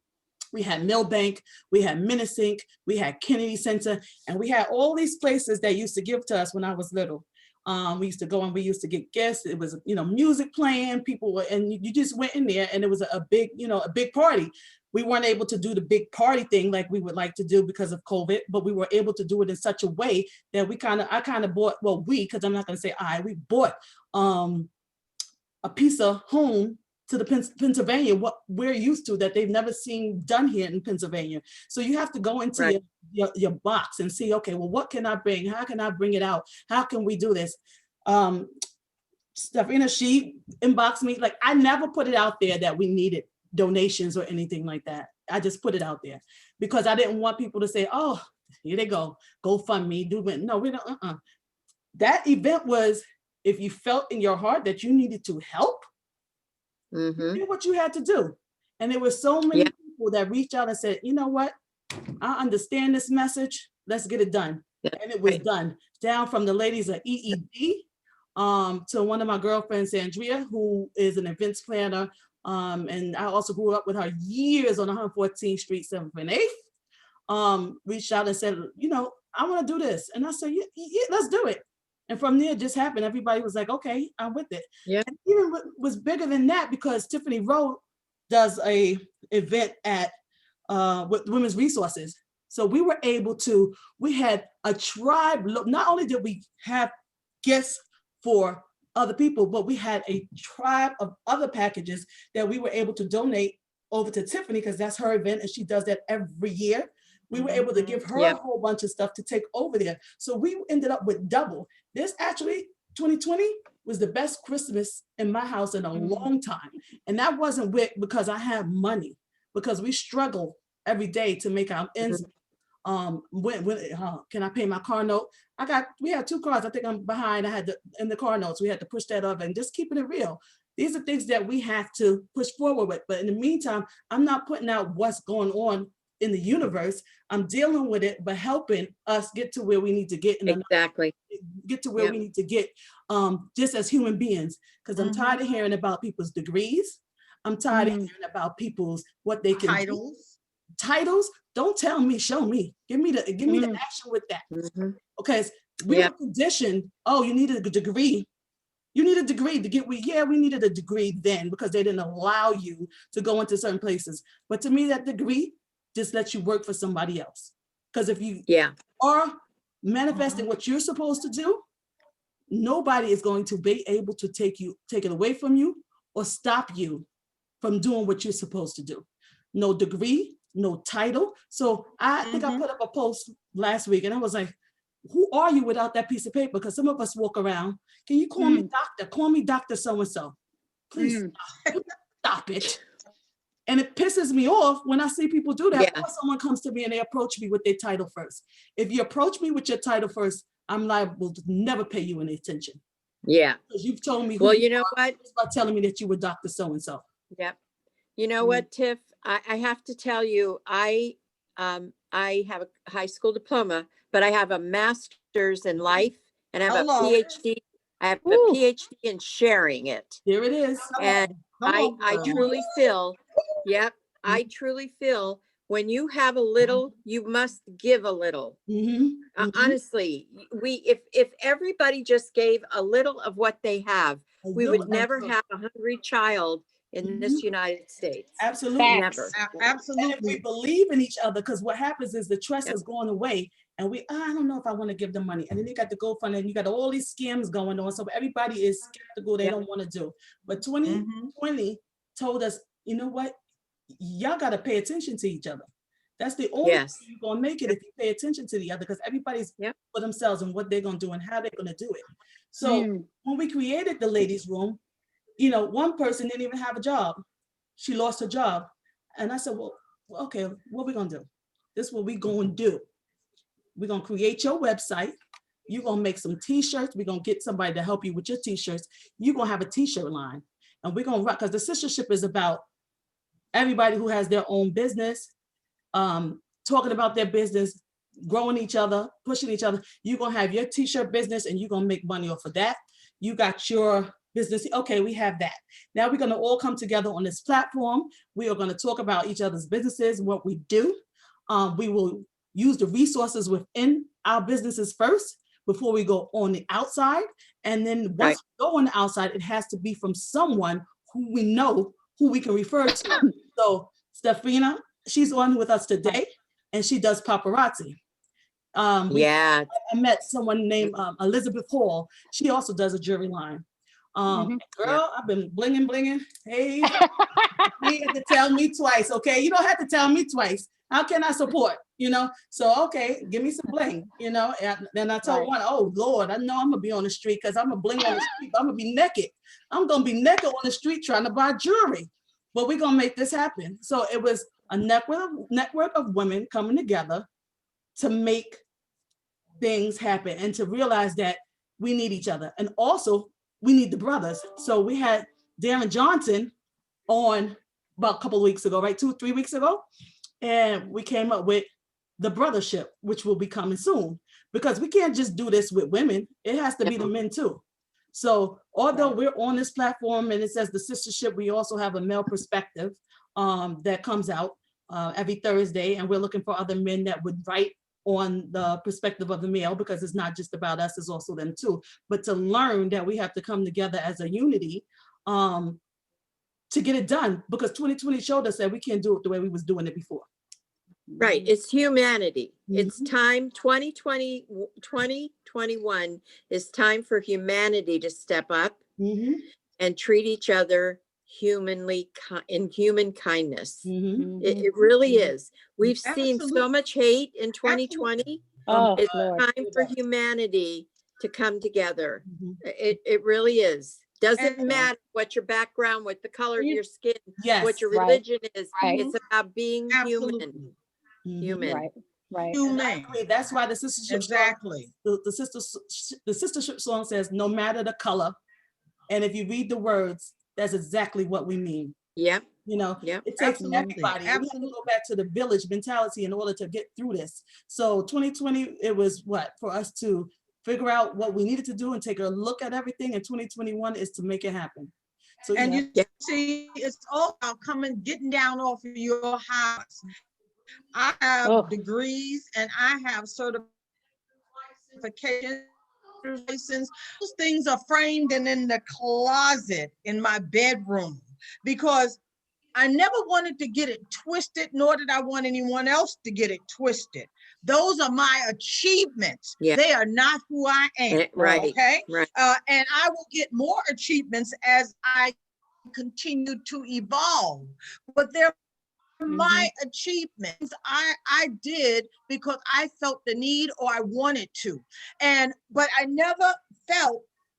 we had Millbank, we had Minnesink, we had Kennedy Center, and we had all these places that used to give to us when I was little. We used to go and we used to get gifts. It was, you know, music playing, people were, and you just went in there and it was a big, you know, a big party. We weren't able to do the big party thing like we would like to do because of COVID, but we were able to do it in such a way that I kind of bought, well, because I'm not going to say we bought a piece of home to the Pennsylvania, what we're used to that they've never seen done here in Pennsylvania. So you have to go into Right. your box and see, okay, well, what can I bring? How can I bring it out? How can we do this? Stephina, she inboxed me. Like, I never put it out there that we needed donations or anything like that. I just put it out there because I didn't want people to say, oh, here they go, GoFundMe, do it. No, we don't, That event was, if you felt in your heart that you needed to help, Mm-hmm. do what you had to do. And there were so many Yeah. people that reached out and said, you know what? I understand this message. Let's get it done. Yeah. And it was Right. done. Down from the ladies at EED to one of my girlfriends, Andrea, who is an events planner. And I also grew up with her years on 114th Street, 7th and 8th. Reached out and said, you know, I want to do this. And I said, yeah, let's do it. And from there, it just happened. Everybody was like, okay, I'm with it. Yeah. And even what was bigger than that, because Tiffany Rowe does a event at with Women's Resources. So we were able to, we had a tribe, not only did we have gifts for other people, but we had a tribe of other packages that we were able to donate over to Tiffany, because that's her event and she does that every year. We were able to give her a whole bunch of stuff to take over there. So we ended up with double. This actually, 2020 was the best Christmas in my house in a long time. And that wasn't because I have money, because we struggle every day to make our ends meet. Can I pay my car note? We had 2 cars. I think I'm behind. I had in the car notes. We had to push that up and just keeping it real. These are things that we have to push forward with. But in the meantime, I'm not putting out what's going on in the universe. I'm dealing with it, but helping us get to where we need to get. Get to where we need to get, just as human beings. Because I'm tired of hearing about people's degrees. I'm tired of hearing about people's what they can do. Titles. Don't tell me, show me. Give me the action with that. Okay, we were conditioned. Oh, you needed a degree. You need a degree to get we needed a degree then, because they didn't allow you to go into certain places. But to me, that degree just lets you work for somebody else. Because if you are manifesting what you're supposed to do, nobody is going to be able to take it away from you or stop you from doing what you're supposed to do. No degree, no title. So I think I put up a post last week and I was like, who are you without that piece of paper? Because some of us walk around, can you call me doctor? Call me Dr. So-and-so. Please stop it. And it pisses me off when I see people do that. Or someone comes to me and they approach me with their title first. If you approach me with your title first, I'm liable to never pay you any attention. Yeah. Because you've told me well, you know what? By telling me that you were Dr. So-and-so. Yep. You know what, Tiff? I have to tell you, I have a high school diploma, but I have a master's in life and I have a PhD. I have a PhD in sharing it. There it is. And I truly feel, I truly feel when you have a little, you must give a little. Honestly, if everybody just gave a little of what they have, we would never have a hungry child in this United States. Absolutely. Never. Absolutely. And if we believe in each other, because what happens is the trust is going away and I don't know if I want to give them money. And then you got the GoFundMe and you got all these scams going on. So everybody is skeptical. They don't want to do. But 2020 told us, you know what? Y'all got to pay attention to each other. That's the only way you're going to make it if you pay attention to the other, because everybody's for themselves and what they're going to do and how they're going to do it. So when we created the ladies' room, you know, one person didn't even have a job. She lost her job. And I said, well, okay, what are we going to do? This is what we're going to do. We're going to create your website. You're going to make some t-shirts. We're going to get somebody to help you with your t-shirts. You're going to have a t-shirt line. And we're going to rock, because the sistership is about everybody who has their own business, talking about their business, growing each other, pushing each other. You're going to have your t-shirt business and you're going to make money off of that. You got your business. Okay, we have that. Now we're going to all come together on this platform. We are going to talk about each other's businesses, what we do. We will use the resources within our businesses first before we go on the outside. And then once we go on the outside, it has to be from someone who we know, who we can refer to. So Stefina, she's on with us today and she does paparazzi. I met someone named Elizabeth Hall. She also does a jewelry line. Girl, I've been blinging. Hey, you have to tell me twice, okay? You don't have to tell me twice. How can I support? You know, so okay, give me some bling, you know. And then I told one, oh Lord, I know I'm gonna be on the street because I'm gonna bling on the street. I'm gonna be naked. I'm gonna be naked on the street trying to buy jewelry. But we're gonna make this happen. So it was a network of women coming together to make things happen and to realize that we need each other. And also we need the brothers. So we had Darren Johnson on about a couple of weeks ago, right? 2-3 weeks ago. And we came up with the brothership, which will be coming soon, because we can't just do this with women. It has to be the men too. So although we're on this platform and it says the sistership, we also have a male perspective that comes out every Thursday. And we're looking for other men that would write on the perspective of the male, because it's not just about us, it's also them too. But to learn that we have to come together as a unity to get it done, because 2020 showed us that we can't do it the way we was doing it before. Right. It's humanity. It's Mhm. time 2021 is time for humanity to step up Mhm. and treat each other humanly in human kindness. Mhm. It really is. We've seen so Absolutely. much hate in 2020. Oh, It's Lord. time for humanity to come together. Mhm. It really is. Doesn't And- matter what your background, what the color of You- your skin, Yes. what your Right. religion is. Right. It's about being Absolutely. human. Mhm. Human. Right. Right. And I Humane. agree. That's why the sistership Exactly. song, the sistership song says, no matter the color. And if you read the words, that's exactly what we mean. Yep. You know, Yep. it takes Absolutely. everybody. We have to Absolutely. go back to the village mentality in order to get through this. So 2020, it was what? For us to figure out what we needed to do and take a look at everything. And 2021 is to make it happen. So And yeah. you Yeah. see, it's all about getting down off of your house. I have Oh. degrees and I have certifications. License. Those things are framed and in the closet in my bedroom because I never wanted to get it twisted, nor did I want anyone else to get it twisted. Those are my achievements. Yeah. They are not who I am. Right. Okay. Right. And I will get more achievements as I continue to evolve. But they're my achievements. I did because I felt the need or I wanted to. But I never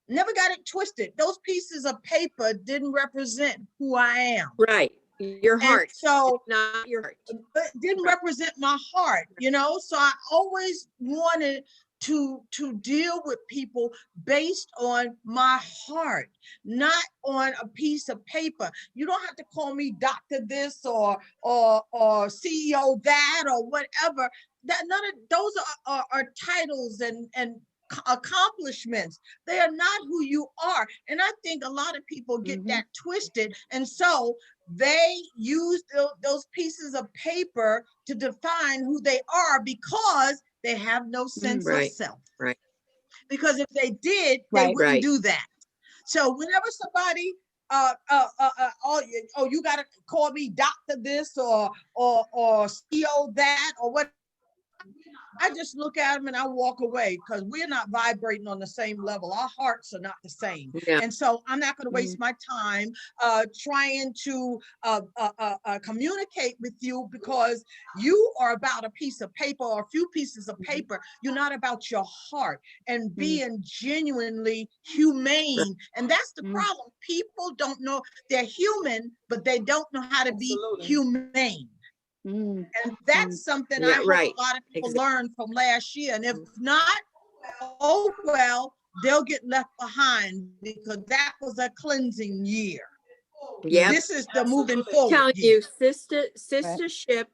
got it twisted. Those pieces of paper didn't represent who I am. Right. Your heart. So it's not your heart. it didn't Right. represent my heart, so I always wanted to deal with people based on my heart, not on a piece of paper. You don't have to call me doctor this or CEO that or whatever. That none of those are titles and accomplishments. They are not who you are. And I think a lot of people get that twisted. And so they use those pieces of paper to define who they are because they have no sense of self. Right. Because if they did, they wouldn't Right. do that. So whenever somebody you got to call me doctor this or CEO that or what, I just look at them and I walk away because we're not vibrating on the same level. Our hearts are not the same. Yeah. And so I'm not going to waste my time trying to communicate with you because you are about a piece of paper or a few pieces of paper. You're not about your heart and being genuinely humane. And that's the problem. People don't know they're human, but they don't know how to be humane. And that's something I hope a lot of people learn from last year. And if not, oh well, they'll get left behind because that was a cleansing year. Yeah. This is the moving forward. I'm telling year. you, sistership,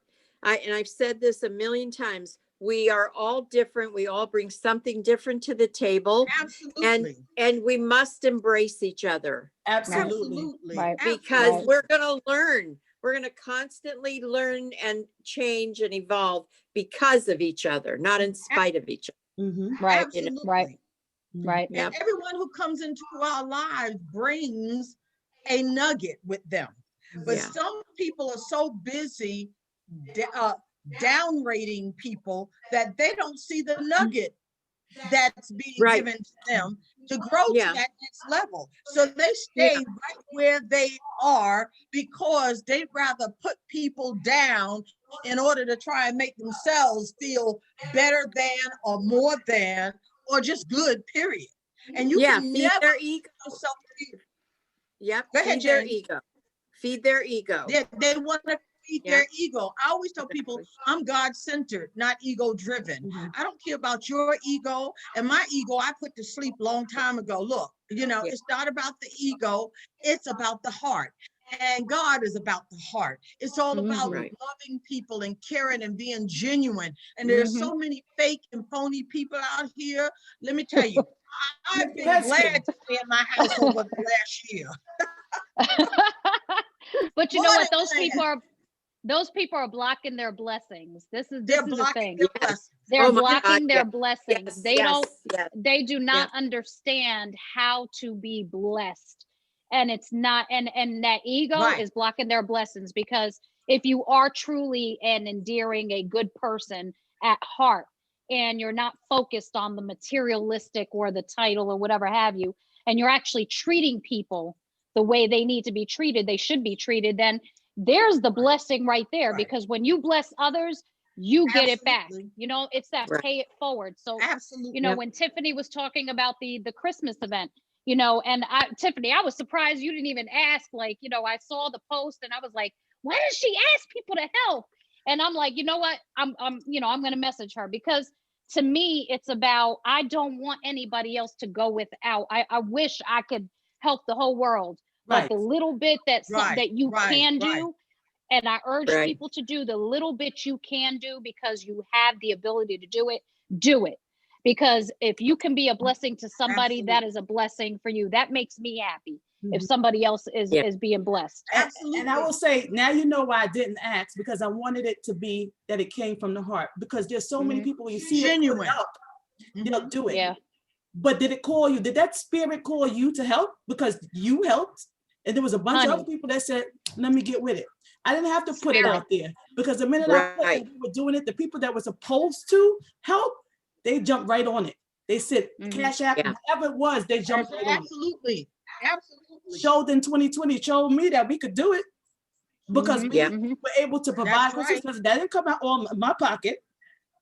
and I've said this a million times, we are all different. We all bring something different to the table. Absolutely. And we must embrace each other. Absolutely. Right. Because we're going to learn. We're going to constantly learn and change and evolve because of each other, not in spite of each other. Right. Absolutely. Right. And everyone who comes into our lives brings a nugget with them. But some people are so busy downrating people that they don't see the nugget that's being given to them to grow to that next level. So they stay right where they are because they'd rather put people down in order to try and make themselves feel better than or more than or just good, period. And you can feed never their ego. Feed their ego. Feed their ego. They want to feed their ego. I always tell people I'm God-centered, not ego-driven. I don't care about your ego and my ego. I put to sleep a long time ago. Look, it's not about the ego. It's about the heart. And God is about the heart. It's all about loving people and caring and being genuine. And there's so many fake and phony people out here. Let me tell you, I've been glad to stay in my house over the last year. But you know what? Those people are blocking their blessings. This is the thing. They're blocking their blessings. They do not understand how to be blessed. and it's not, and that ego Right. is blocking their blessings. Because if you are truly an endearing, a good person at heart, and you're not focused on the materialistic or the title or whatever have you, and you're actually treating people the way they need to be treated, they should be treated, then there's the blessing right there. Right. Because when you bless others, you get it back. Absolutely. You know, it's that Right. pay it forward. So, Absolutely. you know, Yep. when Tiffany was talking about the Christmas event, you know, and Tiffany, I was surprised you didn't even ask. Like, you know, I saw the post and I was like, why does she ask people to help? And I'm like, you know what? I'm going to message her, because to me, it's about, I don't want anybody else to go without. I wish I could help the whole world, but Right. the little bit that Right, that you right, can right. do, and I urge Right. people to do the little bit you can do, because you have the ability to do it. Do it. Because if you can be a blessing to somebody, that Absolutely. is a blessing for you. That makes me happy if Mhm. somebody else is Yeah. is being blessed. Absolutely. And I will say, now you know why I didn't ask, because I wanted it to be that it came from the heart. Because there's so many Mhm. people, when you see it put Genuine. it up, they'll Mhm. do it. Yeah. But did it call you? Did that spirit call you to help? Because you helped. And there was a bunch of Honey. other people that said, let me get with it. I didn't have to put it out there, because the minute I put Right. that we were doing it, the people that were supposed to help, they jumped right on it. They said, Mhm. Cash App, Yeah. whatever it was, they jumped right on it. Absolutely. Absolutely. Showed in 2020, showed me that we could do it, because Mhm. we Yeah. Mhm. were able to provide That's Christmas presents. That didn't come out all my pocket,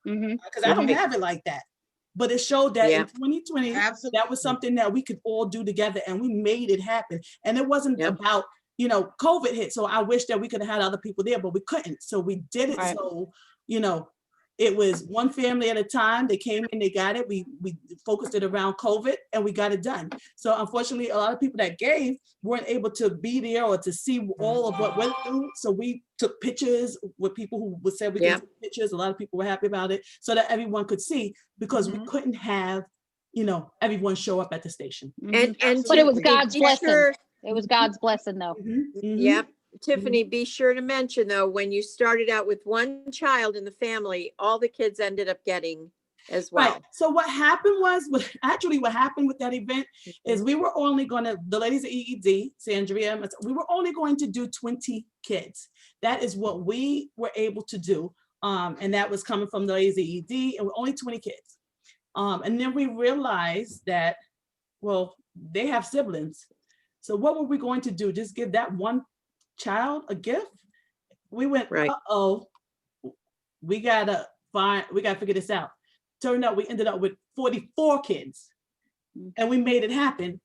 Mhm. because I don't Right. have it like that. But it showed that in Yeah. 2020, Absolutely. that was something that we could all do together, and we made it happen. And it wasn't Yep. about, COVID hit. So I wish that we could have had other people there, but we couldn't. So we did it. Right. So, it was one family at a time. They came in, they got it. We focused it around COVID, and we got it done. So unfortunately, a lot of people that gave weren't able to be there or to see all of what went through. So we took pictures with people who said we Yep. could take pictures. A lot of people were happy about it, so that everyone could see, because we Mhm. couldn't have, everyone show up at the station. Mhm. And But it was Tiffany, God's be blessing. sure, It was God's blessing, though. yep. Tiffany, be sure to mention though, when you started out with one child in the family, all the kids ended up getting as Right. well. So what happened was, what happened with that event is, we were only going to, the ladies at EED, Sandria, we were only going to do 20 kids. That is what we were able to do. And that was coming from the ladies at EED, and we're only 20 kids. And then we realized that, well, they have siblings. So what were we going to do? Just give that one child a gift? We went, Right. we gotta figure this out. Turned out we ended up with 44 kids, and we made it happen.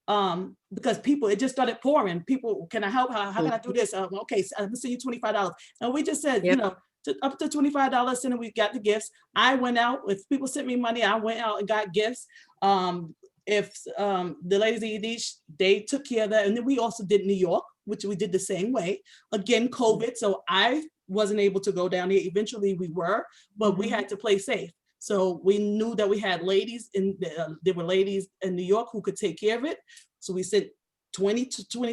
Because people, it just started pouring. People, can I help? How can I do this? Okay, so I'm gonna send you $25. And we just said, Yep. up to $25, and then we got the gifts. I went out, if people sent me money, I went out and got gifts. If the ladies at ED, they took care of that. And then we also did New York, which we did the same way. Again, COVID, so I wasn't able to go down there. Eventually we were, but we had to play safe. So we knew that we had ladies there were ladies in New York who could take care of it. So we sent 20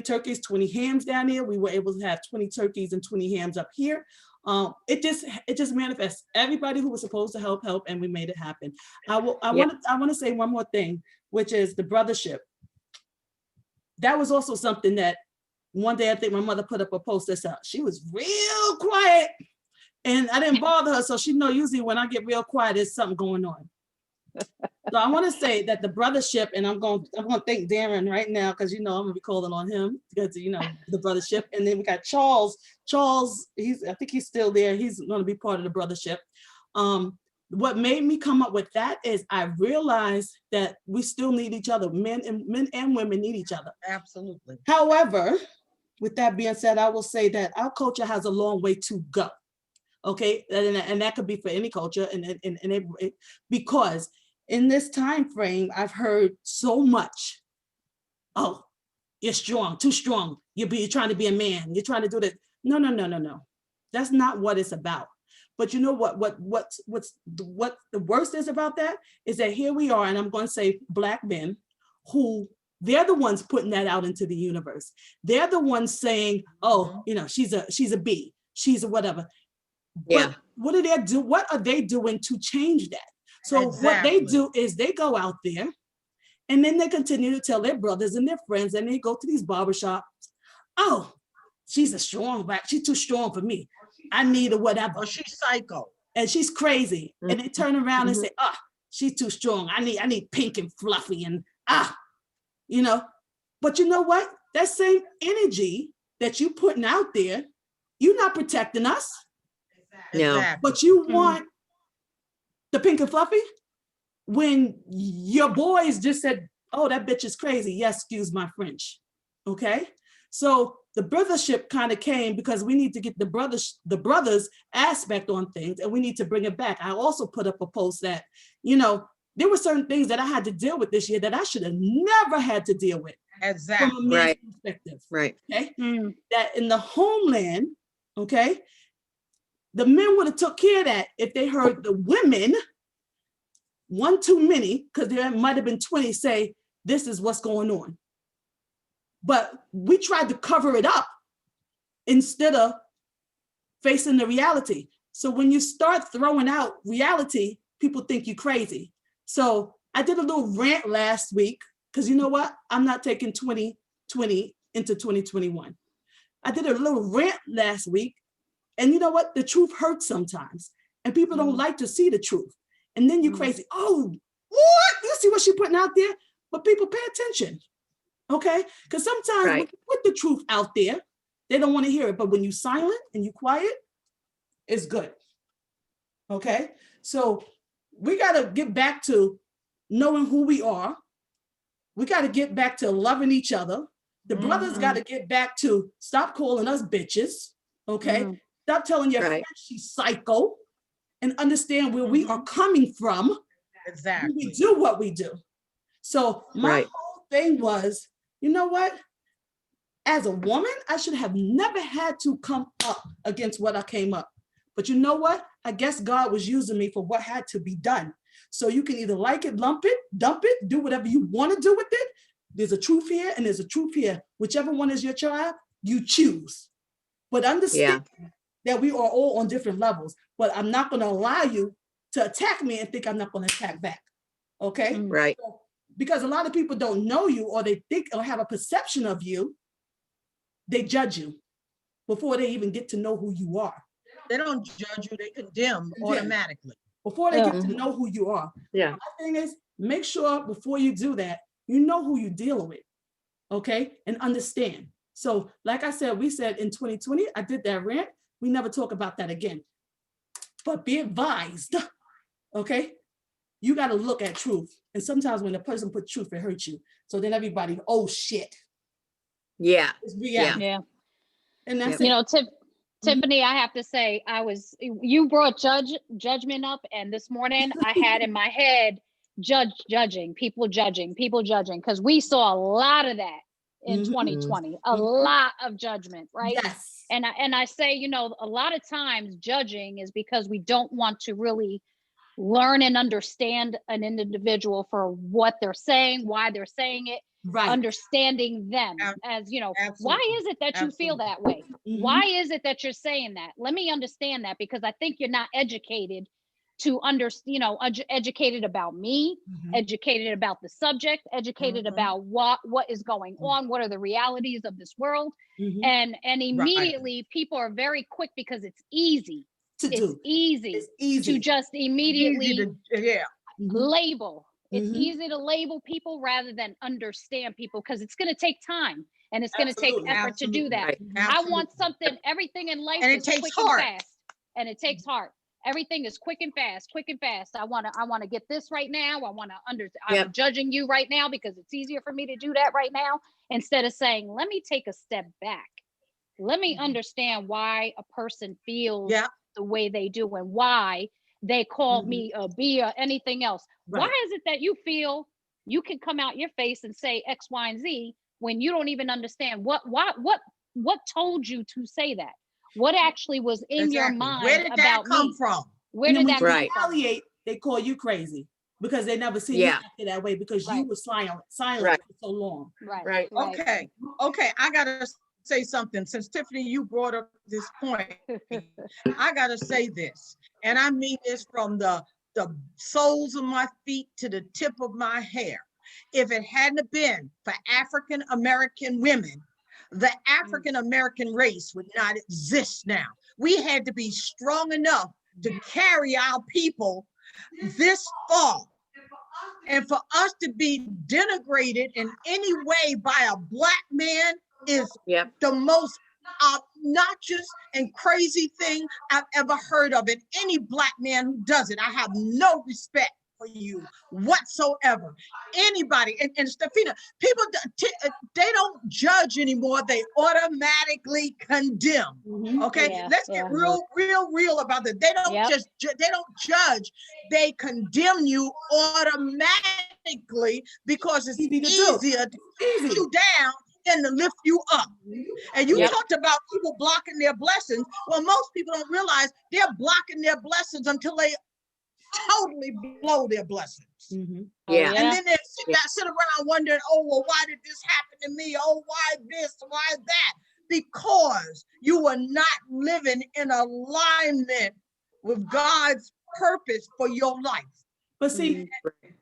turkeys, 20 hams down there. We were able to have 20 turkeys and 20 hams up here. It just manifests. Everybody who was supposed to help, and we made it happen. I want to say one more thing, which is the brothership. That was also something that one day I think my mother put up a post that said she was real quiet, and I didn't bother her, so she know usually when I get real quiet, there's something going on. So I want to say that the brothership, and I'm going to thank Darren right now, because I'm going to be calling on him, because the brothership. And then we got Charles. I think he's still there. He's going to be part of the brothership. What made me come up with that is I realized that we still need each other. Men and women need each other. Absolutely. However, with that being said, I will say that our culture has a long way to go. Okay, and that could be for any culture, because in this time frame, I've heard so much. Oh, you're strong, too strong. You're trying to be a man. You're trying to do this. No. That's not what it's about. But you know what the worst is about that is that here we are, and I'm going to say Black men, who they're the ones putting that out into the universe. They're the ones saying, oh, she's a B, she's a whatever. Yeah. But what do they do? What are they doing to change that? So Exactly. what they do is they go out there And then they continue to tell their brothers and their friends, and they go to these barbershops. Oh, she's a strong black. She's too strong for me. I need a whatever. Or she's psycho. And she's crazy. Mhm. And they turn around and Mhm. say, she's too strong. I need pink and fluffy and But you know what? That same energy that you putting out there, you're not protecting us. No. Exactly. But you want the pink and fluffy when your boys just said, oh, that bitch is crazy. Yes, excuse my French. Okay. So the brothership kind of came because we need to get the brothers aspect on things, and we need to bring it back. I also put up a post that, there were certain things that I had to deal with this year that I should have never had to deal with Exactly. from a man's perspective. Right. Okay. That in the homeland, okay, the men would have took care of that if they heard the women, one too many, because there might have been 20, say, this is what's going on. But we tried to cover it up instead of facing the reality. So when you start throwing out reality, people think you're crazy. So I did a little rant last week, because you know what? I'm not taking 2020 into 2021. I did a little rant last week, and you know what? The truth hurts sometimes, and people don't like to see the truth. And then you're crazy. Oh, what? You see what she's putting out there? But people pay attention. Okay, because sometimes when you put the truth out there, they don't want to hear it. But when you silent and you quiet, it's good. Okay, so we got to get back to knowing who we are. We got to get back to loving each other. The brothers got to get back to stop calling us bitches. Okay, stop telling your friends she's psycho, and understand where we are coming from. Exactly. We do what we do. So my whole thing was, you know what? As a woman, I should have never had to come up against what I came up. But you know what? I guess God was using me for what had to be done. So you can either like it, lump it, dump it, do whatever you want to do with it. There's a truth here and there's a truth here. Whichever one is your child, you choose. But understand that we are all on different levels. But I'm not going to allow you to attack me and think I'm not going to attack back. Okay? Right. So, because a lot of people don't know you, or they think or have a perception of you, they judge you before they even get to know who you are. They don't judge you, they condemn automatically. Before they get to know who you are. Yeah. My thing is, make sure before you do that, you know who you're dealing with, okay? And understand. So like I said, we said in 2020, I did that rant. We never talk about that again. But be advised, okay? You got to look at truth. And sometimes when a person puts truth, it hurts you. So then everybody, oh shit. Yeah. It's reality. Yeah. And that's You it. know, Tiffany, I have to say, you brought judgment up, and this morning I had in my head judging, because we saw a lot of that in 2020, a lot of judgment, right? Yes. And I say, you know, a lot of times judging is because we don't want to really learn and understand an individual for what they're saying, why they're saying it, understanding them as, you know, why is it that you feel that way? Why is it that you're saying that? Let me understand that, because I think you're not educated to educated about me, educated about the subject, educated about what is going on, what are the realities of this world. And immediately people are very quick, because it's easy. It's easy to just immediately label. It's easy to label people rather than understand people, because it's going to take time and it's going to take effort to do that. I want something, everything in life is quick and fast, and it takes heart. Everything is quick and fast. I want to get this right now. I'm judging you right now because it's easier for me to do that right now, instead of saying, let me take a step back. Let me understand why a person feels the way they do, and why they called me a B or anything else. Why is it that you feel you can come out your face and say X, Y, and Z when you don't even understand what told you to say that? What actually was in your mind? Where did that come from? Where did that come from? Retaliate, they call you crazy because they never seen you acting that way, because you were silent for so long. Right. Okay. I gotta say something. Since Tiffany, you brought up this point, I gotta say this, and I mean this from the soles of my feet to the tip of my hair. If it hadn't been for African American women, the African American race would not exist now. We had to be strong enough to carry our people this far. And for us to be denigrated in any way by a Black man is the most obnoxious and crazy thing I've ever heard of. And any Black man who does it, I have no respect for you whatsoever. Anybody, and Stefina, people, they don't judge anymore. They automatically condemn. Okay, let's get real about that. They don't they don't judge. They condemn you automatically because it's easier to keep you down than to lift you up. And you talked about people blocking their blessings. Well, most people don't realize they're blocking their blessings until they totally blow their blessings. And then they sit around wondering, oh, well, why did this happen to me? Oh, why this? Why that? Because you were not living in alignment with God's purpose for your life. But see,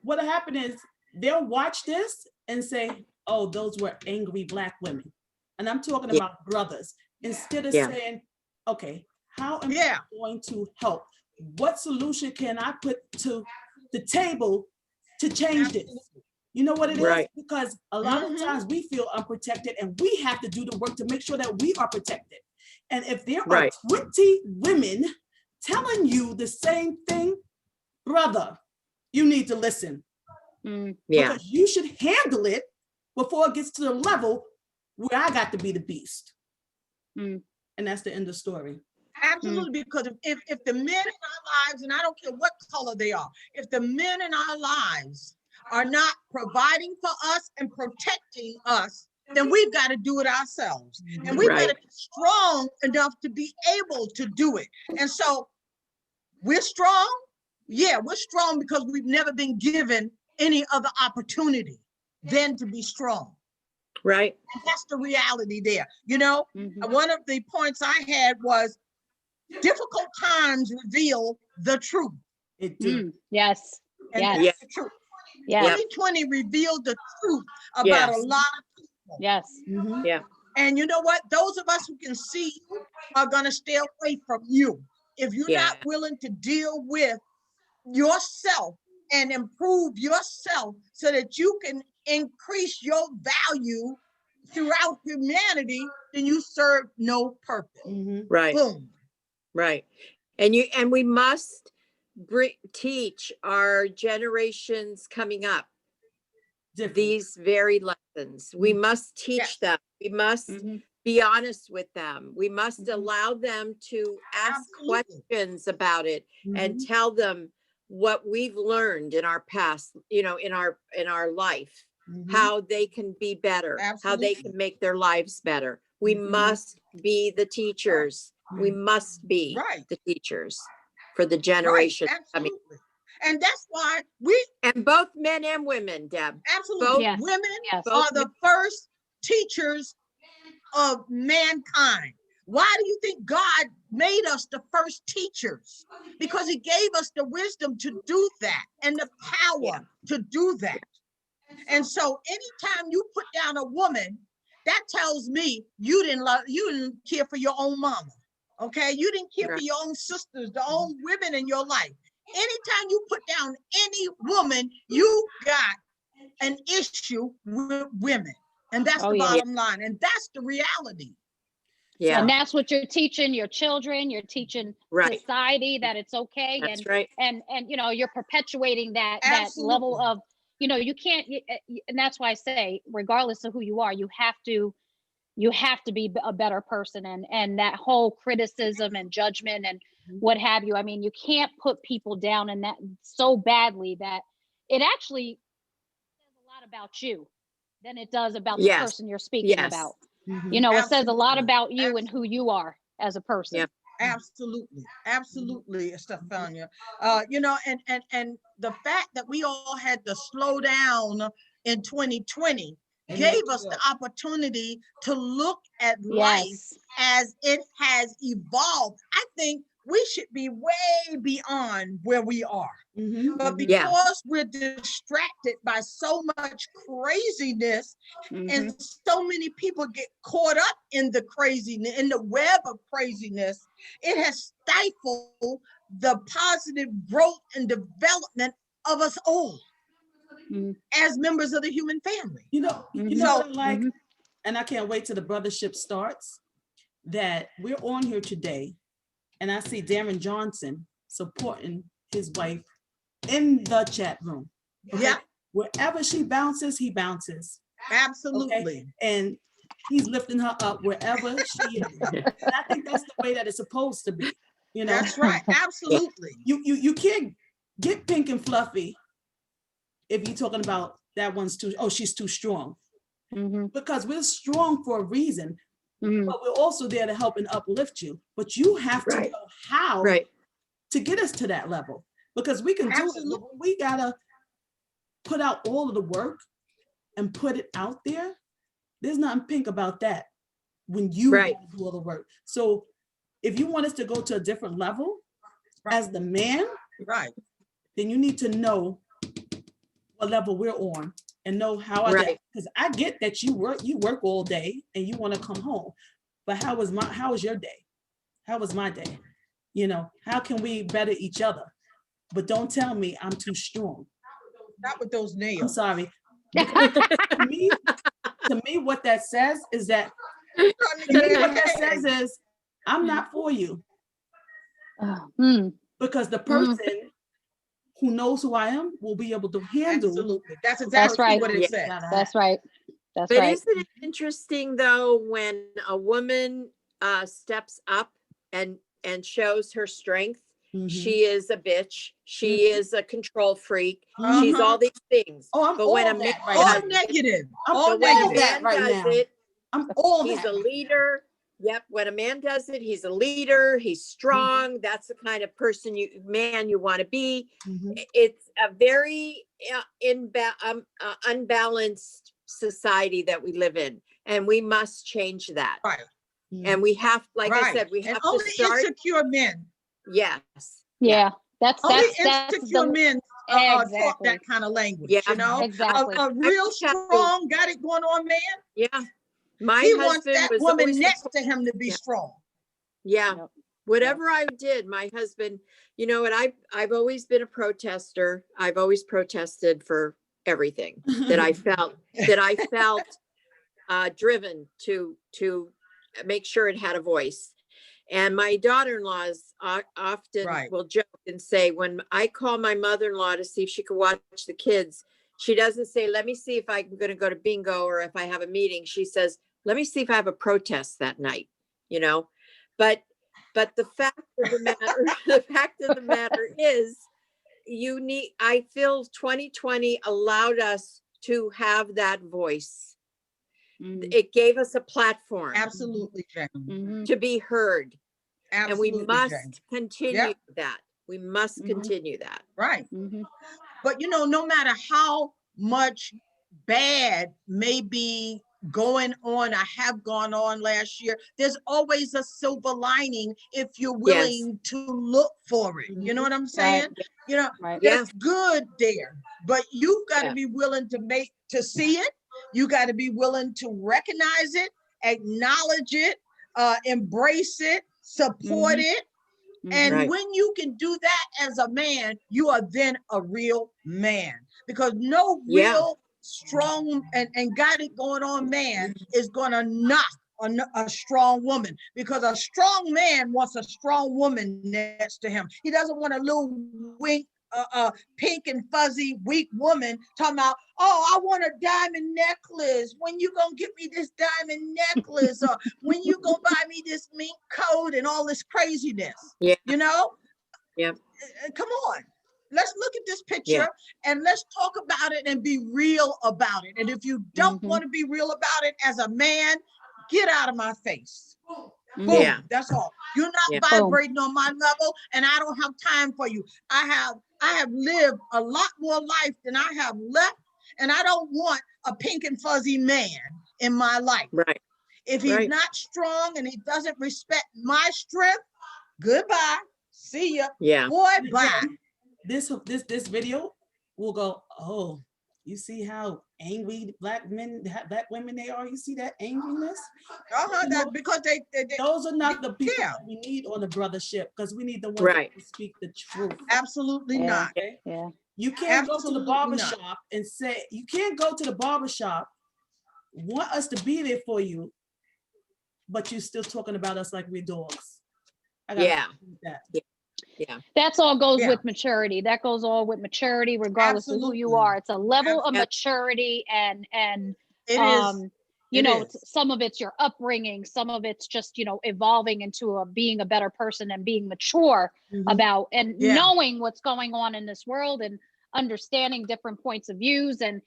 what happened is they'll watch this and say, oh, those were angry Black women. And I'm talking about brothers. Instead of saying, okay, how am I going to help? What solution can I put to the table to change this? You know what it is? Because a lot of times we feel unprotected and we have to do the work to make sure that we are protected. And if there are 20 women telling you the same thing, brother, you need to listen. Because you should handle it before it gets to the level where I got to be the beast. And that's the end of the story. Absolutely, because if the men in our lives, and I don't care what color they are, if the men in our lives are not providing for us and protecting us, then we've got to do it ourselves. And we've got to be strong enough to be able to do it. And so we're strong. Yeah, we're strong because we've never been given any other opportunity than to be strong. And that's the reality there. You know, one of the points I had was difficult times reveal the truth. It do. Yes. And that's the truth. 2020 revealed the truth about a lot of people. And you know what? Those of us who can see are going to stay away from you. If you're not willing to deal with yourself and improve yourself so that you can increase your value throughout humanity, then you serve no purpose. Boom. And we must teach our generations coming up these very lessons. We must teach them. We must be honest with them. We must allow them to ask questions about it and tell them what we've learned in our past, you know, in our life, how they can be better, how they can make their lives better. We must be the teachers. We must be the teachers for the generation coming. And that's why and both men and women, Deb. Absolutely. Both women are the first teachers of mankind. Why do you think God made us the first teachers? Because he gave us the wisdom to do that and the power to do that. And so anytime you put down a woman, that tells me you didn't care for your own mama. Okay, you didn't care for your own sisters, the own women in your life. Anytime you put down any woman, you got an issue with women. And that's the bottom line. And that's the reality. And that's what you're teaching your children. You're teaching society that it's okay. That's and you know, you're perpetuating that level of, you know, you can't, and that's why I say, regardless of who you are, you have to be a better person, and that whole criticism and judgment and what have you. I mean, you can't put people down in that so badly that it actually says a lot about you than it does about the person you're speaking about. You know, it says a lot about you and who you are as a person. Absolutely. Stefania. You know, and the fact that we all had to slow down in 2020 gave us the opportunity to look at life as it has evolved. I think we should be way beyond where we are. But because we're distracted by so much craziness, and so many people get caught up in the craziness, in the web of craziness, it has stifled the positive growth and development of us all as members of the human family. You know what I like, and I can't wait till the brothership starts, that we're on here today, and I see Darren Johnson supporting his wife in the chat room. Okay? Yeah. Wherever she bounces, he bounces. Absolutely. Okay? And he's lifting her up wherever she is. And I think that's the way that it's supposed to be. You know? That's right. Absolutely. You can't get pink and fluffy if you're talking about that one's too, she's too strong. Because we're strong for a reason. But we're also there to help and uplift you. But you have to know how to get us to that level. Because we can do it, but we gotta put out all of the work and put it out there. There's nothing pink about that when you do all the work. So if you want us to go to a different level as the man, then you need to know what level we're on. And know how because I get that you work all day and you want to come home, but how was your day? How was my day? You know, how can we better each other? But don't tell me I'm too strong. Not with those nails. I'm sorry. to me, what that says is that I'm not for you. Because the person who knows who I am will be able to handle. Absolutely. That's exactly what it says. That's right. But isn't it interesting though when a woman steps up and shows her strength? She is a bitch. She is a control freak. She's all these things. But when a man all negative, all negative right now. He's a leader. Yep. When a man does it, he's a leader. He's strong. That's the kind of person you want to be. It's a very unbalanced society that we live in, and we must change that. And we have, like I said, we have to start. Insecure men. Yes. Yeah. That's insecure men talk that kind of language. You know, a real strong, got it going on man. Yeah. He wants that woman next to him to be strong. Yeah. Whatever I did, my husband, you know, and I've always been a protester. I've always protested for everything that I felt driven to make sure it had a voice. And my daughter-in-laws often will joke and say, when I call my mother-in-law to see if she could watch the kids, she doesn't say, let me see if I'm going to go to bingo or if I have a meeting. She says, let me see if I have a protest that night, you know, but the fact of the matter is I feel 2020 allowed us to have that voice. It gave us a platform. Absolutely, Jen. To be heard. Absolutely, and we must continue that. We must continue that. Right. But, you know, no matter how much bad may be going on, I have gone on last year, there's always a silver lining if you're willing to look for it. You know what I'm saying? You know, there's good there, but you've got to be willing to see it. You got to be willing to recognize it, acknowledge it, embrace it, support it. And when you can do that as a man, you are then a real man, because no real strong and got it going on man is going to knock on a strong woman, because a strong man wants a strong woman next to him. He doesn't want a little wink, pink and fuzzy, weak woman talking about, oh, I want a diamond necklace. When you gonna get me this diamond necklace? Or when you gonna buy me this mink coat and all this craziness? You know? Come on. Let's look at this picture and let's talk about it and be real about it. And if you don't want to be real about it as a man, get out of my face. Boom. That's all. You're not vibrating on my level, and I don't have time for you. I have lived a lot more life than I have left, and I don't want a pink and fuzzy man in my life. If he's not strong and he doesn't respect my strength, goodbye. See ya. Yeah. Boy, bye. This video will go, oh, you see how angry black women they are? You see that angriness? That's because they Those are not the people yeah. that we need on the brothership, because we need the ones Right. that speak the truth. Absolutely Yeah. not. Okay? Yeah. You can't go to Absolutely the barber not. shop and say, you can't go to the barber shop, want us to be there for you, but you're still talking about us like we're dogs. I gotta Yeah. that. Yeah. That's all goes Yeah. with maturity. That goes all with maturity, regardless of who you Absolutely. are. It's a level of Ab- maturity and It is. you It know, is. some of it's your upbringing, some of it's just, you know, evolving into being a better person and being mature about and Yeah. knowing what's going on in this world and understanding different points of views and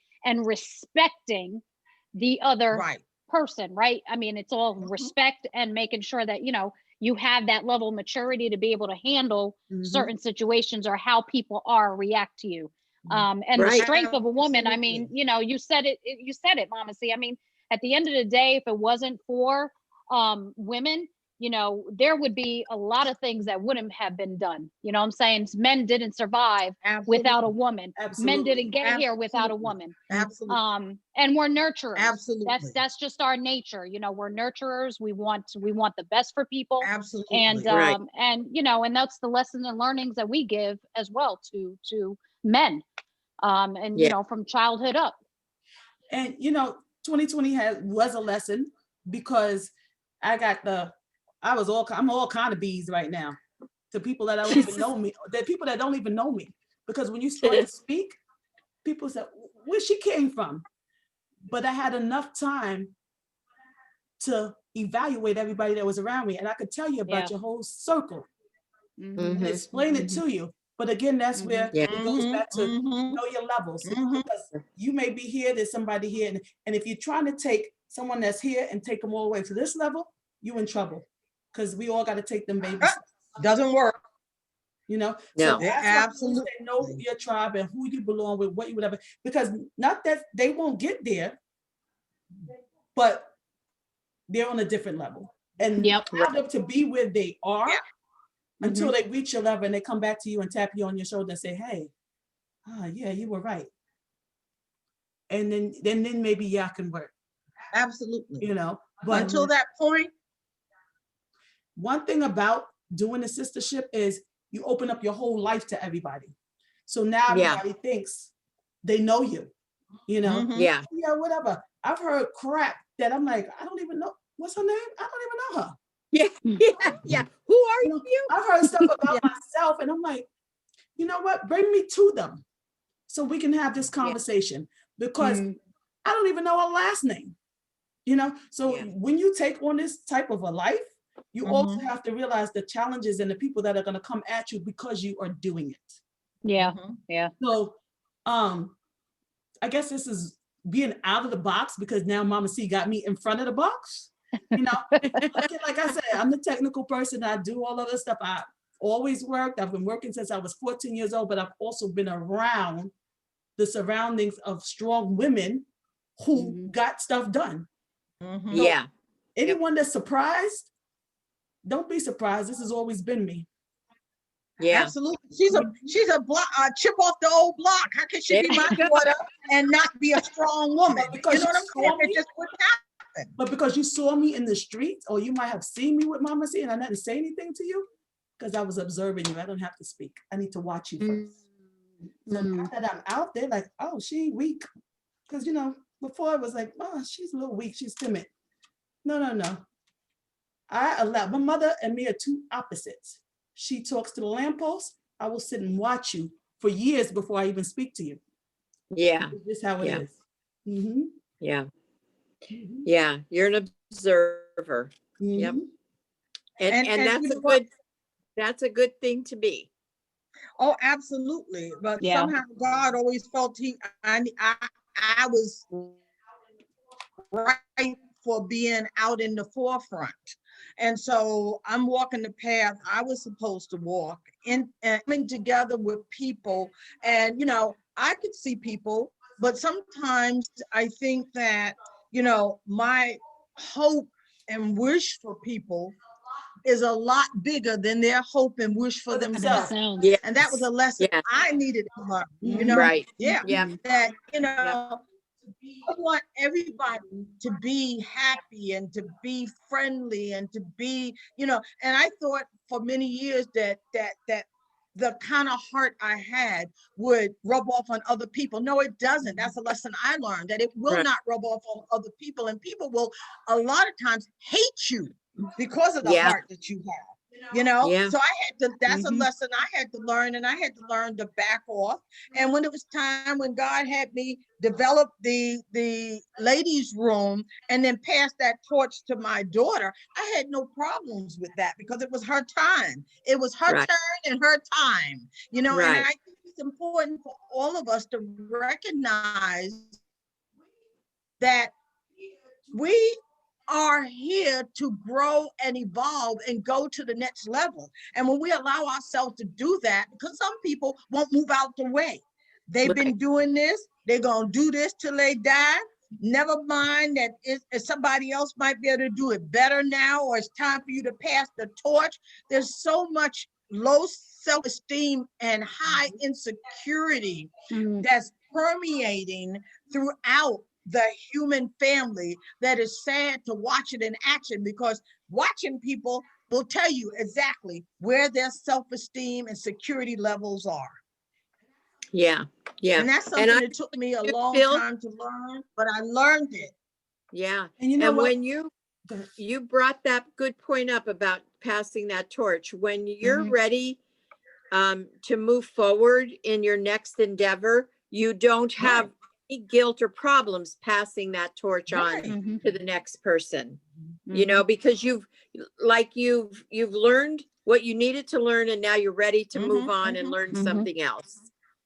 respecting the other Right. person, right? I mean, it's all respect and making sure that, you know, you have that level of maturity to be able to handle certain situations or how people react to you. And the Right. strength of a woman, I mean, Absolutely. you know, you said it, Mama C. I mean, at the end of the day, if it wasn't for women, you know, there would be a lot of things that wouldn't have been done. You know what I'm saying? Men didn't survive without a woman. Absolutely. Men didn't get here without a Absolutely. woman. Absolutely. And we're nurturers. Absolutely. That's just our nature. You know, we're nurturers. We want the best for people. Absolutely. And Right. and you know, and that's the lessons and learnings that we give as well to men. And Yeah. you know, from childhood up. And you know, 2020 was a lesson, because I'm all kind of bees right now to people that don't even know me. There are people that don't even know me, because when you start to speak, people say, where she came from? But I had enough time to evaluate everybody that was around me, and I could tell you about your whole circle and explain it to you. But again, that's where Yeah. it goes back to know your levels, because you may be here, there's somebody here, and if you're trying to take someone that's here and take them all the way to this level, you in trouble, because we all got to take them baby steps, Doesn't work. you know. No. So that's why people say know your tribe and who you belong with, what you whatever, because not that they won't get there, but they're on a different level, and allow them to be where they are until they reach your level and they come back to you and tap you on your shoulder and say, hey, yeah, you were right. And then maybe y'all can work. Absolutely. You know, but until that point. One thing about doing the sistership is you open up your whole life to everybody. So now everybody thinks they know you, you know? Yeah. Yeah, whatever. I've heard crap that I'm like, I don't even know. What's her name? I don't even know her. Yeah. Who are you? I've heard stuff about myself and I'm like, you know what? Bring me to them so we can have this conversation, because I don't even know her last name, you know? So when you take on this type of a life, you also have to realize the challenges and the people that are going to come at you because you are doing it. Yeah. So I guess this is being out of the box, because now Mama C got me in front of the box. You know, like I said, I'm the technical person. I do all of this stuff. I always worked. I've been working since I was 14 years old, but I've also been around the surroundings of strong women who got stuff done. So anyone that's surprised, don't be surprised. This has always been me. Yeah. Absolutely. She's a chip off the old block. How can she be my daughter and not be a strong woman? Because you know what I'm saying? It just wouldn't happen. But because you saw me in the streets, or you might have seen me with Mama C and I didn't say anything to you, because I was observing you. I don't have to speak. I need to watch you first. So now that I'm out there, like, oh, she weak. Because, you know, before it was like, oh, she's a little weak. She's timid. No. I allow, my mother and me are two opposites. She talks to the lamppost. I will sit and watch you for years before I even speak to you. Yeah. This is how it is. Yeah. Yeah. You're an observer. Yep. And that's a good thing to be. Oh, absolutely. But somehow God always felt I was right for being out in the forefront. And so I'm walking the path I was supposed to walk and coming together with people. And, you know, I could see people, but sometimes I think that, you know, my hope and wish for people is a lot bigger than their hope and wish for themselves. Sounds. Yeah. And that was a lesson Yeah. I needed to learn, you know? Right. Yeah. Yeah. That, you know, I want everybody to be happy and to be friendly and to be, you know, and I thought for many years that the kind of heart I had would rub off on other people. No, it doesn't. That's a lesson I learned, that it will Right. not rub off on other people. And people will a lot of times hate you because of the Yeah. heart that you have. You know, Yeah. so I had to, that's a Mhm. lesson I had to learn, and I had to learn to back off. And when it was time, when God had me develop the ladies' room and then pass that torch to my daughter, I had no problems with that because it was her time. It was her Right. turn and her time, you know, and Right. I think it's important for all of us to recognize that we are here to grow and evolve and go to the next level. And when we allow ourselves to do that, because some people won't move out the way. They've been Right. doing this, they're gonna do this till they die. Never mind that if somebody else might be able to do it better now, or it's time for you to pass the torch. There's so much low self-esteem and high insecurity Mm. that's permeating throughout the human family, that is sad to watch it in action, because watching people will tell you exactly where their self-esteem and security levels are. Yeah. Yeah. And that's And something I that took me a do long feel- time to learn, but I learned it. Yeah. And you know And what? when you brought that good point up about passing that torch, when you're Mhm. ready to move forward in your next endeavor, you don't have any guilt or problems passing that torch on Right. Mhm. to the next person, Mhm. you know, because you've learned what you needed to learn, and now you're ready to move on and learn Mhm. something else,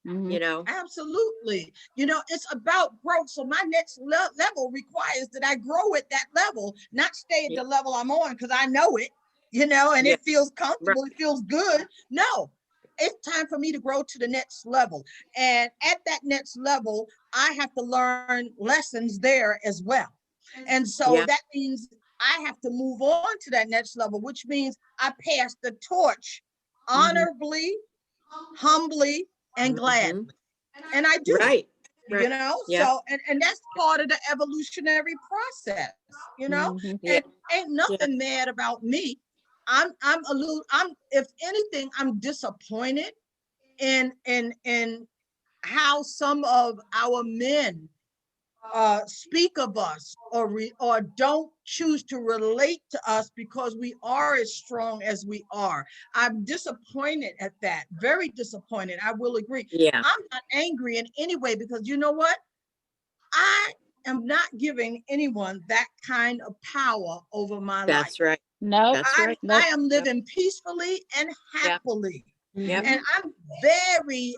Mhm. you know? Absolutely. You know, it's about growth. So my next level requires that I grow at that level, not stay at Yeah. the level I'm on because I know it, you know, and Yeah. it feels comfortable, it feels good. No, it's time for me to grow to the next level. And at that next level, I have to learn lessons there as well. And so Yeah. that means I have to move on to that next level, which means I pass the torch honorably, humbly, and Mhm. gladly. And I do, Right. you Right. know, Yeah. so and that's part of the evolutionary process, you know, Mhm. Yeah. and ain't nothing mad about me. I'm if anything, I'm disappointed in how some of our men speak of us, or don't choose to relate to us because we are as strong as we are. I'm disappointed at that, very disappointed. I will agree. Yeah. I'm not angry in any way, because you know what? I am not giving anyone that kind of power over my life. That's right. No. That's right. Nope. I am living peacefully and happily. Yep. And I'm very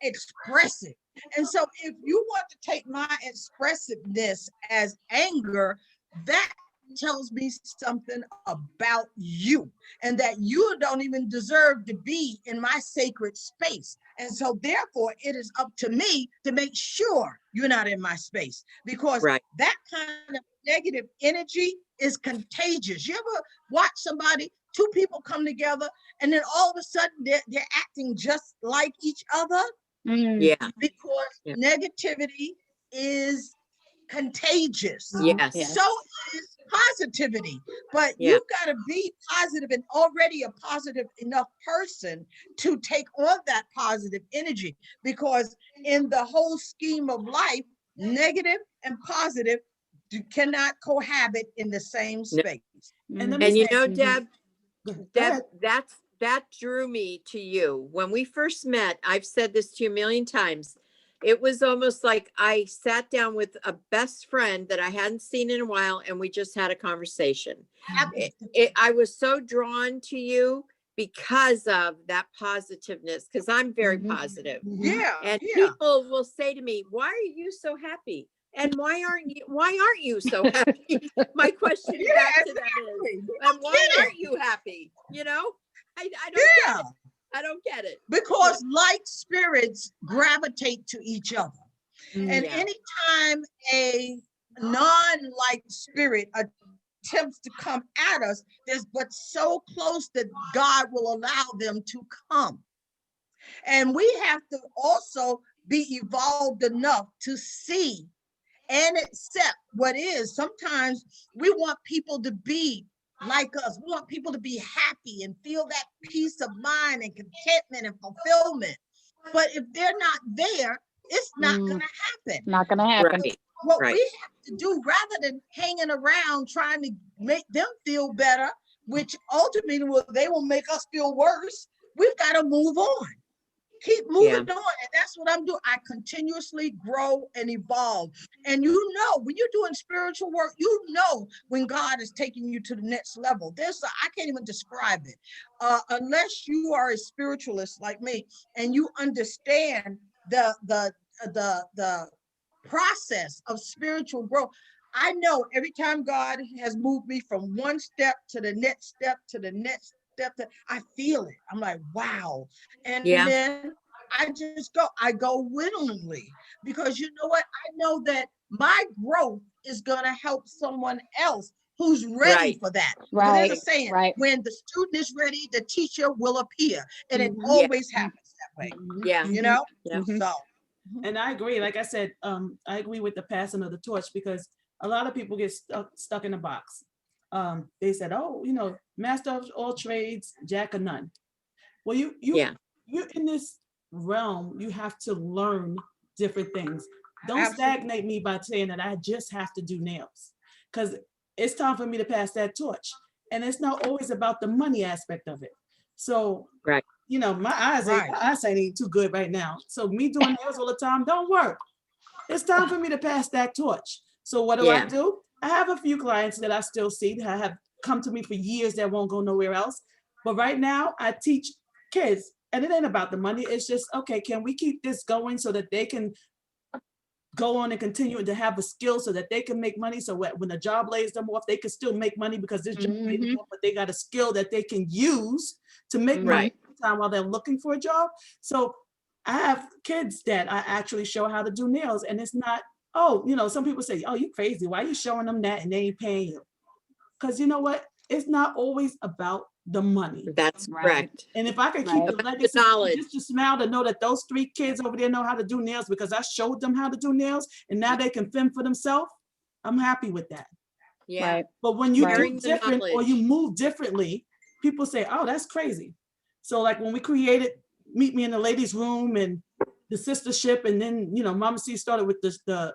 expressive. And so if you want to take my expressiveness as anger, that tells me something about you, and that you don't even deserve to be in my sacred space. And so therefore it is up to me to make sure you're not in my space, because Right. that kind of negative energy is contagious. You ever watch somebody, two people come together, and then all of a sudden they're acting just like each other? Mm. Yeah. Because Yeah. negativity is contagious. Yes. Yes. So is positivity. But Yeah. you've got to be positive and already a positive enough person to take on that positive energy. Because in the whole scheme of life, negative and positive cannot cohabit in the same space. And let me And you say- know, Mhm. Deb, Go Deb, ahead. that drew me to you. When we first met, I've said this to you a million times. It was almost like I sat down with a best friend that I hadn't seen in a while, and we just had a conversation. I was so drawn to you because of that positiveness, because I'm very Mhm. positive. Yeah. And Yeah. people will say to me, "Why are you so happy? And why aren't you so happy?" My question Yeah, back to them exactly. is, and why get it. aren't you happy? You know, I don't Yeah. get it. I don't get it. Because like spirits gravitate to each other. And Yeah. anytime a non-like spirit attempts to come at us, there's but so close that God will allow them to come. And we have to also be evolved enough to see and accept what is. Sometimes we want people to be like us. We want people to be happy and feel that peace of mind and contentment and fulfillment. But if they're not there, it's not going to happen. Not going to happen. Right. What Right. we have to do, rather than hanging around trying to make them feel better, which ultimately they will make us feel worse, we've got to move on. Keep moving on. And that's what I'm doing. I continuously grow and evolve. And you know, when you're doing spiritual work, you know when God is taking you to the next level. I can't even describe it. Unless you are a spiritualist like me and you understand the process of spiritual growth. I know every time God has moved me from one step to the next step to the next step, I feel it. I'm like, wow. And then I go willingly, because you know what? I know that my growth is going to help someone else who's ready for that. Right. There's a saying, when the student is ready, the teacher will appear. And it always happens that way. Yeah. You know? Yeah. And I agree. Like I said, I agree with the passing of the torch, because a lot of people get stuck in a box. They said, oh, you know, master of all trades, jack of none. Well, you're in this realm, you have to learn different things. Don't stagnate me by saying that I just have to do nails, because it's time for me to pass that torch. And it's not always about the money aspect of it. So, you know, my eyesight ain't too good right now. So me doing nails all the time don't work. It's time for me to pass that torch. So what do? I have a few clients that I still see that have come to me for years that won't go nowhere else. But right now I teach kids, and it ain't about the money. It's just, okay, can we keep this going so that they can go on and continue to have a skill so that they can make money? So when the job lays them off, they can still make money, because this job laid them off, but they got a skill that they can use to make money time while they're looking for a job. So I have kids that I actually show how to do nails, and it's not, oh, you know, some people say, oh, you crazy. Why are you showing them that and they ain't paying you? Because you know what? It's not always about the money. That's correct. And if I could keep the legacy, just to smile to know that those 3 kids over there know how to do nails because I showed them how to do nails, and now they can fend for themselves, I'm happy with that. Yeah. But when you do different or you move differently, people say, oh, that's crazy. So like when we created Meet Me in the Ladies' Room and the Sistahship, and then, you know, Mama C started with the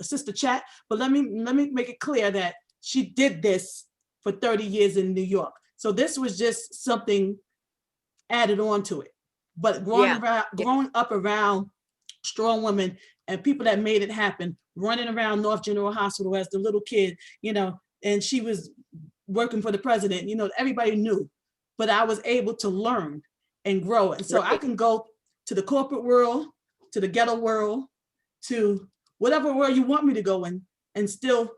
sister chat. But let me make it clear that she did this for 30 years in New York. So this was just something added on to it. But growing up around strong women and people that made it happen, running around North General Hospital as the little kid, you know, and she was working for the president, you know, everybody knew. But I was able to learn and grow. And so I can go to the corporate world, to the ghetto world, to whatever world you want me to go in, and still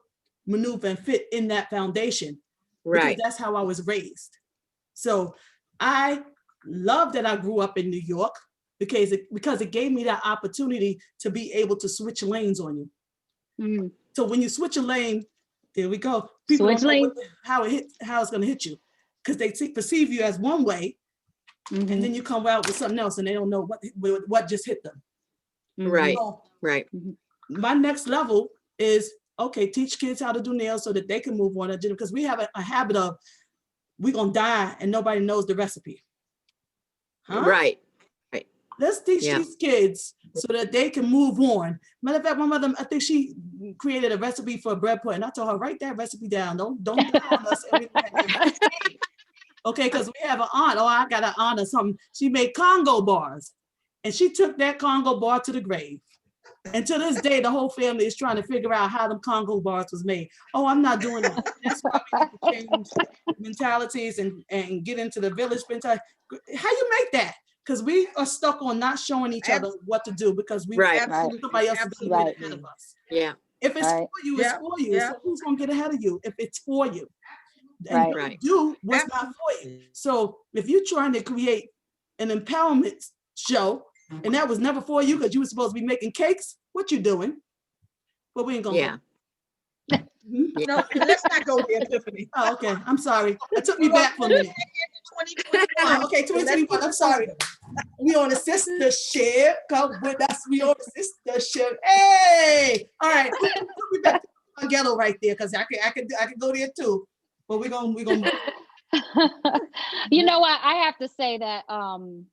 maneuver and fit in that foundation. Because that's how I was raised. So I love that I grew up in New York, because it gave me that opportunity to be able to switch lanes on you. So when you switch a lane, there we go. People don't know how it's going to hit you, because they perceive you as one way, and then you come out with something else, and they don't know what just hit them. So, my next level is, okay, teach kids how to do nails so that they can move on, because we have a habit of, we're going to die and nobody knows the recipe. Right. Let's teach these kids so that they can move on. Matter of fact, my mother, I think she created a recipe for a bread pudding. I told her, write that recipe down. Don't die on us. Okay, because we have an aunt. Oh, I got an aunt or something. She made Congo bars, and she took that Congo bar to the grave. And to this day, the whole family is trying to figure out how them Congo bars was made. Oh, I'm not doing that. That's why we need to change mentalities and get into the village mentality. How you make that? Because we are stuck on not showing each other what to do, because we somebody else is going to get ahead of us. If it's for you, it's for you. So who's going to get ahead of you if it's for you? And you do what's not for you. So if you're trying to create an empowerment show, and that was never for you because you were supposed to be making cakes, what you doing? But we ain't gonna No, let's not go there, Tiffany. Oh, okay. I'm sorry. That took me back for a minute. 2021. Okay, 2021. I'm sorry. We on the Sistahship. Come with us. We on the Sistahship. Hey, all right. Took me back to my ghetto right there, because I could go there too. But we're gonna. You know what? I have to say that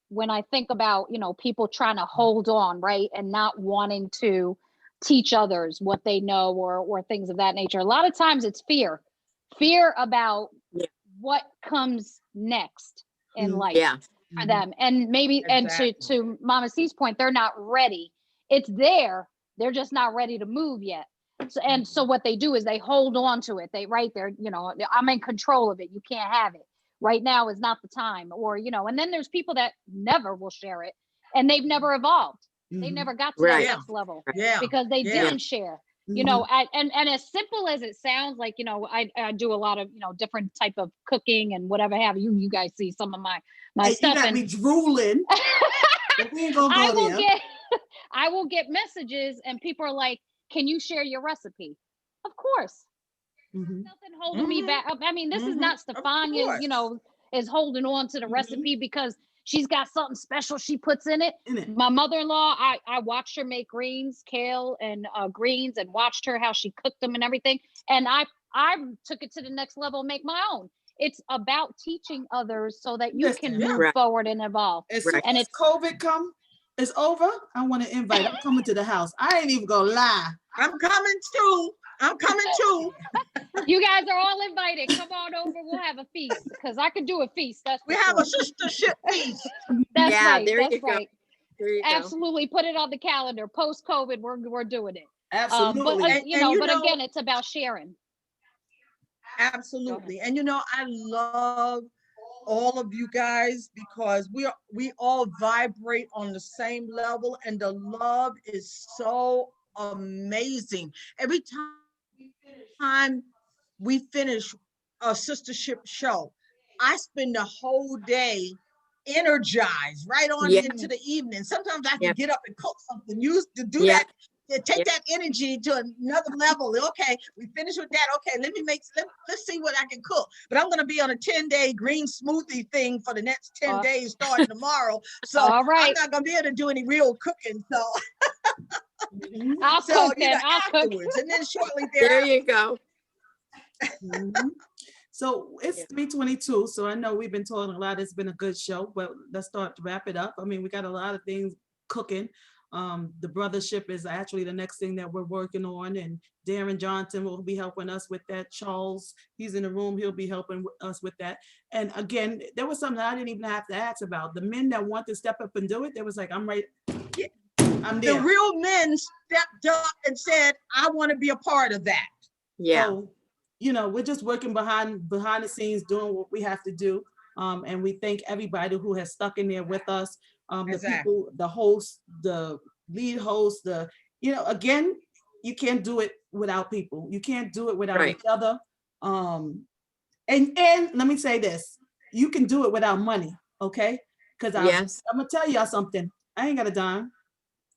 when I think about, people trying to hold on, right, and not wanting to teach others what they know or things of that nature, a lot of times it's fear about what comes next in life for them. And maybe, and to Mama C's point, they're not ready. It's there. They're just not ready to move yet. So what they do is they hold on to it. They're, I'm in control of it. You can't have it. Right now is not the time. Or, and then there's people that never will share it, and they've never evolved. They never got to that next level because they didn't share. And as simple as it sounds, like, I do a lot of, different type of cooking and whatever have you. You guys see some of my stuff. You got me drooling. We ain't gonna go there. I will get messages and people are like, can you share your recipe? Of course. Nothing holding me back. I mean, this is not Stefania, is holding on to the recipe because she's got something special she puts in it. My mother-in-law, I watched her make greens, kale and greens, and watched her how she cooked them and everything. And I took it to the next level and make my own. It's about teaching others so that you can move forward and evolve. As soon as COVID is over, I want to invite. I'm coming to the house. I ain't even gonna lie. I'm coming too. You guys are all invited. Come on over. We'll have a feast, because I could do a feast. We have a Sistahship feast. That's right. There That's you right. There you Absolutely. Put it on the calendar. Post-COVID, we're doing it. Absolutely. But again, it's about sharing. Absolutely. And I love all of you guys, because we all vibrate on the same level, and the love is so amazing. Every time we finish a Sistahship show, I spend the whole day energized right on into the evening. Sometimes I have to get up and cook something. Used to do that. Take that energy to another level. Okay, we finished with that. Okay, let's see what I can cook. But I'm going to be on a 10-day green smoothie thing for the next 10 days starting tomorrow. So I'm not going to be able to do any real cooking. So I'll cook then. afterwards. And then shortly there you go. So it's 3:22. So I know we've been talking a lot. It's been a good show, but let's start to wrap it up. I mean, we got a lot of things cooking. The brothership is actually the next thing that we're working on, and Darren Johnson will be helping us with that. Charles, he's in the room, he'll be helping us with that. And again, there was something I didn't even have to ask about. The men that want to step up and do it, they was like, I'm right, I'm there. The real men stepped up and said, I want to be a part of that. So, we're just working behind the scenes, doing what we have to do. And we thank everybody who has stuck in there with us. The people, the host, the lead host, again, you can't do it without people. You can't do it without each other. And let me say this, you can do it without money, okay? Because I'm gonna tell y'all something. I ain't got a dime.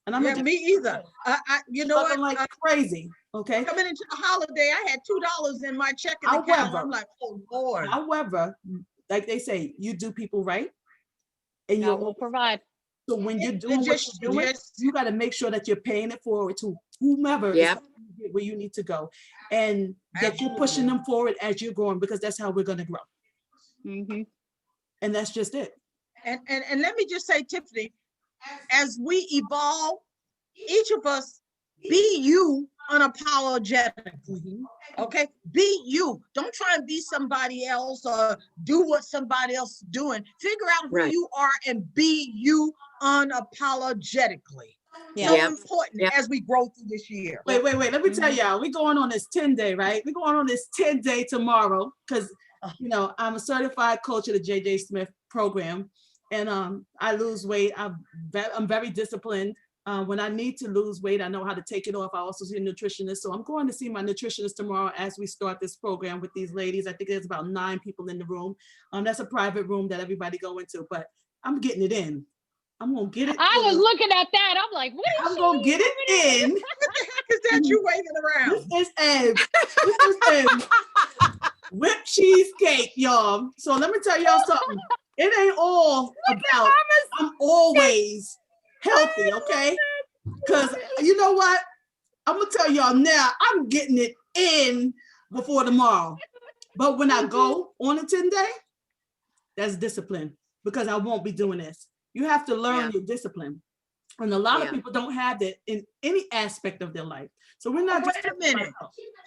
And I'm me either. You know what? Like crazy. Okay. Coming into the holiday, I had $2 in my checking account. I'm like, oh Lord. However, like they say, you do people right, and you will provide. So when you're doing what you're doing, you got to make sure that you're paying it forward to whomever is where you need to go, and that you're pushing them forward as you're growing, because that's how we're going to grow. And that's just it. And let me just say, Tiffany, as we evolve, each of us, be you unapologetically. Okay, be you. Don't try and be somebody else or do what somebody else is doing. Figure out who you are and be you unapologetically. So important as we grow through this year. Wait. Let me tell y'all, we're going on this 10-day, right? We're going on this 10-day tomorrow, because I'm a certified coach of the JJ Smith program, and I lose weight. I'm very disciplined. When I need to lose weight, I know how to take it off. I also see a nutritionist. So I'm going to see my nutritionist tomorrow as we start this program with these ladies. I think there's about 9 people in the room. That's a private room that everybody go into, but I'm getting it in. I'm going to get it I was looking at that. I'm like, what is I'm going to get it in. What the heck is that you waving around? This is a whipped cheesecake, y'all. So let me tell y'all something. It ain't all about I'm always healthy, okay? Because you know what? I'm gonna tell y'all now, I'm getting it in before tomorrow. But when I go on a 10-day, that's discipline, because I won't be doing this. You have to learn your discipline. And a lot of people don't have that in any aspect of their life. So we're not Wait a minute.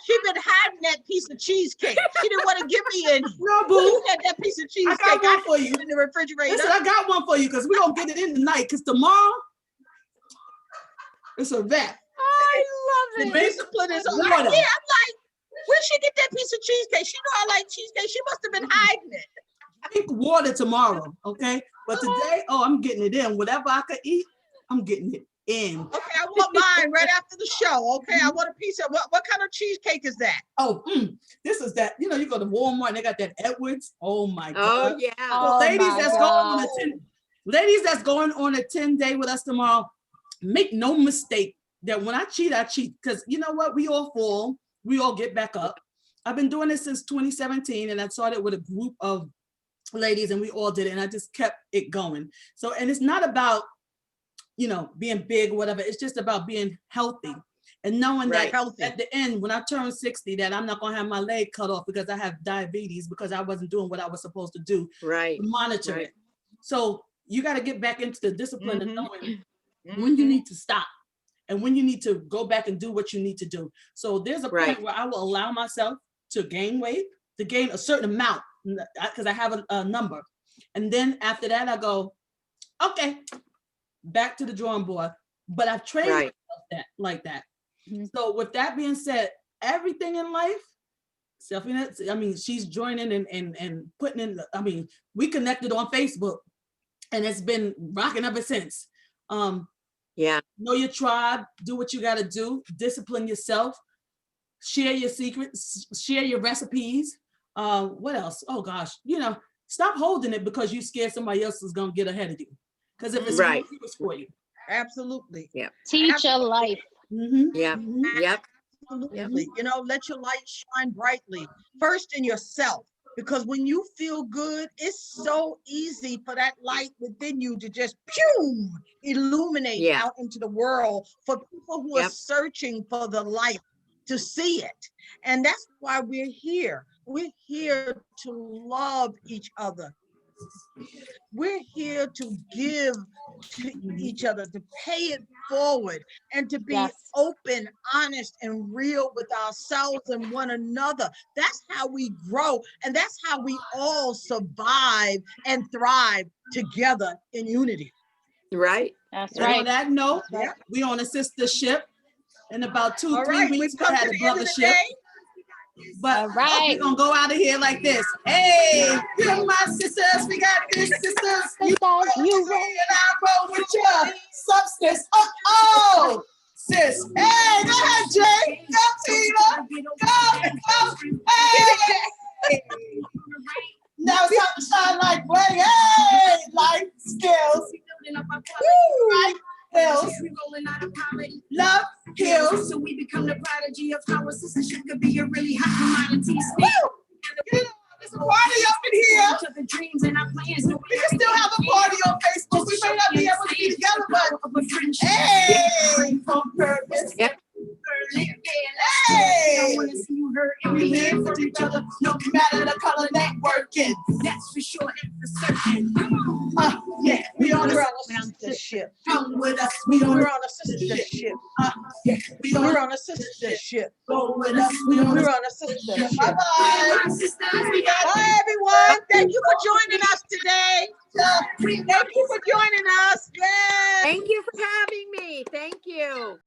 She been hiding that piece of cheesecake. She didn't want to give me any. No, boo. You had that piece of cheesecake. I got one for you in the refrigerator. Listen, I got one for you because we're gonna get it in tonight. Because tomorrow it's a wrap. I love The it. discipline is on. Yeah, I'm like, where'd she get that piece of cheesecake? She know I like cheesecake. She must have been hiding it. Drink water tomorrow, okay? But today, I'm getting it in. Whatever I could eat, I'm getting it in. Okay, I want mine right after the show. Okay, I want a piece of what kind of cheesecake is that? Oh, this is that. You know, you go to Walmart and they got that Edwards. Oh my God. Oh yeah. So ladies that's going on a 10-day with us tomorrow, make no mistake that when I cheat, because you know what? We all fall. We all get back up. I've been doing this since 2017, and I started with a group of ladies, and we all did it, and I just kept it going. So, and it's not about, you know, being big or whatever. It's just about being healthy and knowing that at the end, when I turn 60, that I'm not going to have my leg cut off because I have diabetes because I wasn't doing what I was supposed to do. Right. Monitor it. So you got to get back into the discipline of knowing when you need to stop and when you need to go back and do what you need to do. So there's a point where I will allow myself to gain weight, to gain a certain amount, because I have a number. And then after that, I go, okay, back to the drawing board. But I've trained myself like that. So with that being said, everything in life, Stephanie, I mean, she's joining and putting in, I mean, we connected on Facebook and it's been rocking ever since. Know your tribe, do what you got to do, discipline yourself, share your secrets, share your recipes. What else? Oh gosh, you know, stop holding it because you scared somebody else is going to get ahead of you. Because if it's for you, it's for you. Absolutely. Yeah. Teach a life. Yeah. Yep. Absolutely. You know, let your light shine brightly first in yourself, because when you feel good, it's so easy for that light within you to just illuminate out into the world for people who are searching for the light to see it. And that's why we're here. We're here to love each other. We're here to give to each other, to pay it forward, and to be open, honest, and real with ourselves and one another. That's how we grow, and that's how we all survive and thrive together in unity. Right. That's And right. on that note, we on a Sistahship. In about 2-3 weeks, we'll have a brothership. But we're gonna go out of here like this. Hey, you're my sisters. We got this, sisters. You roll and I roll with your substance. Oh, sis. Hey, go ahead, Jay. Go, Tina. Go. Hey. Now it's time to shine like way. Hey, life skills. Right. Hills. Love heals. So we become the prodigy of how a sistership could be a really hot commodity. There's a party up in here. We can still have a party on Facebook. We may not be able to be together, but hey, on purpose. Yep. Hey, we live for each other, no matter the color networking. That's for sure and for certain. Yeah, we're on a sistership. Come with us. We're on a sistership. Yeah, we're on a sistership. Go with us. We're on a sistership. Bye-bye. Bye, everyone. Thank you for joining us today. Thank you for joining us. Yes. Thank you for having me. Thank you.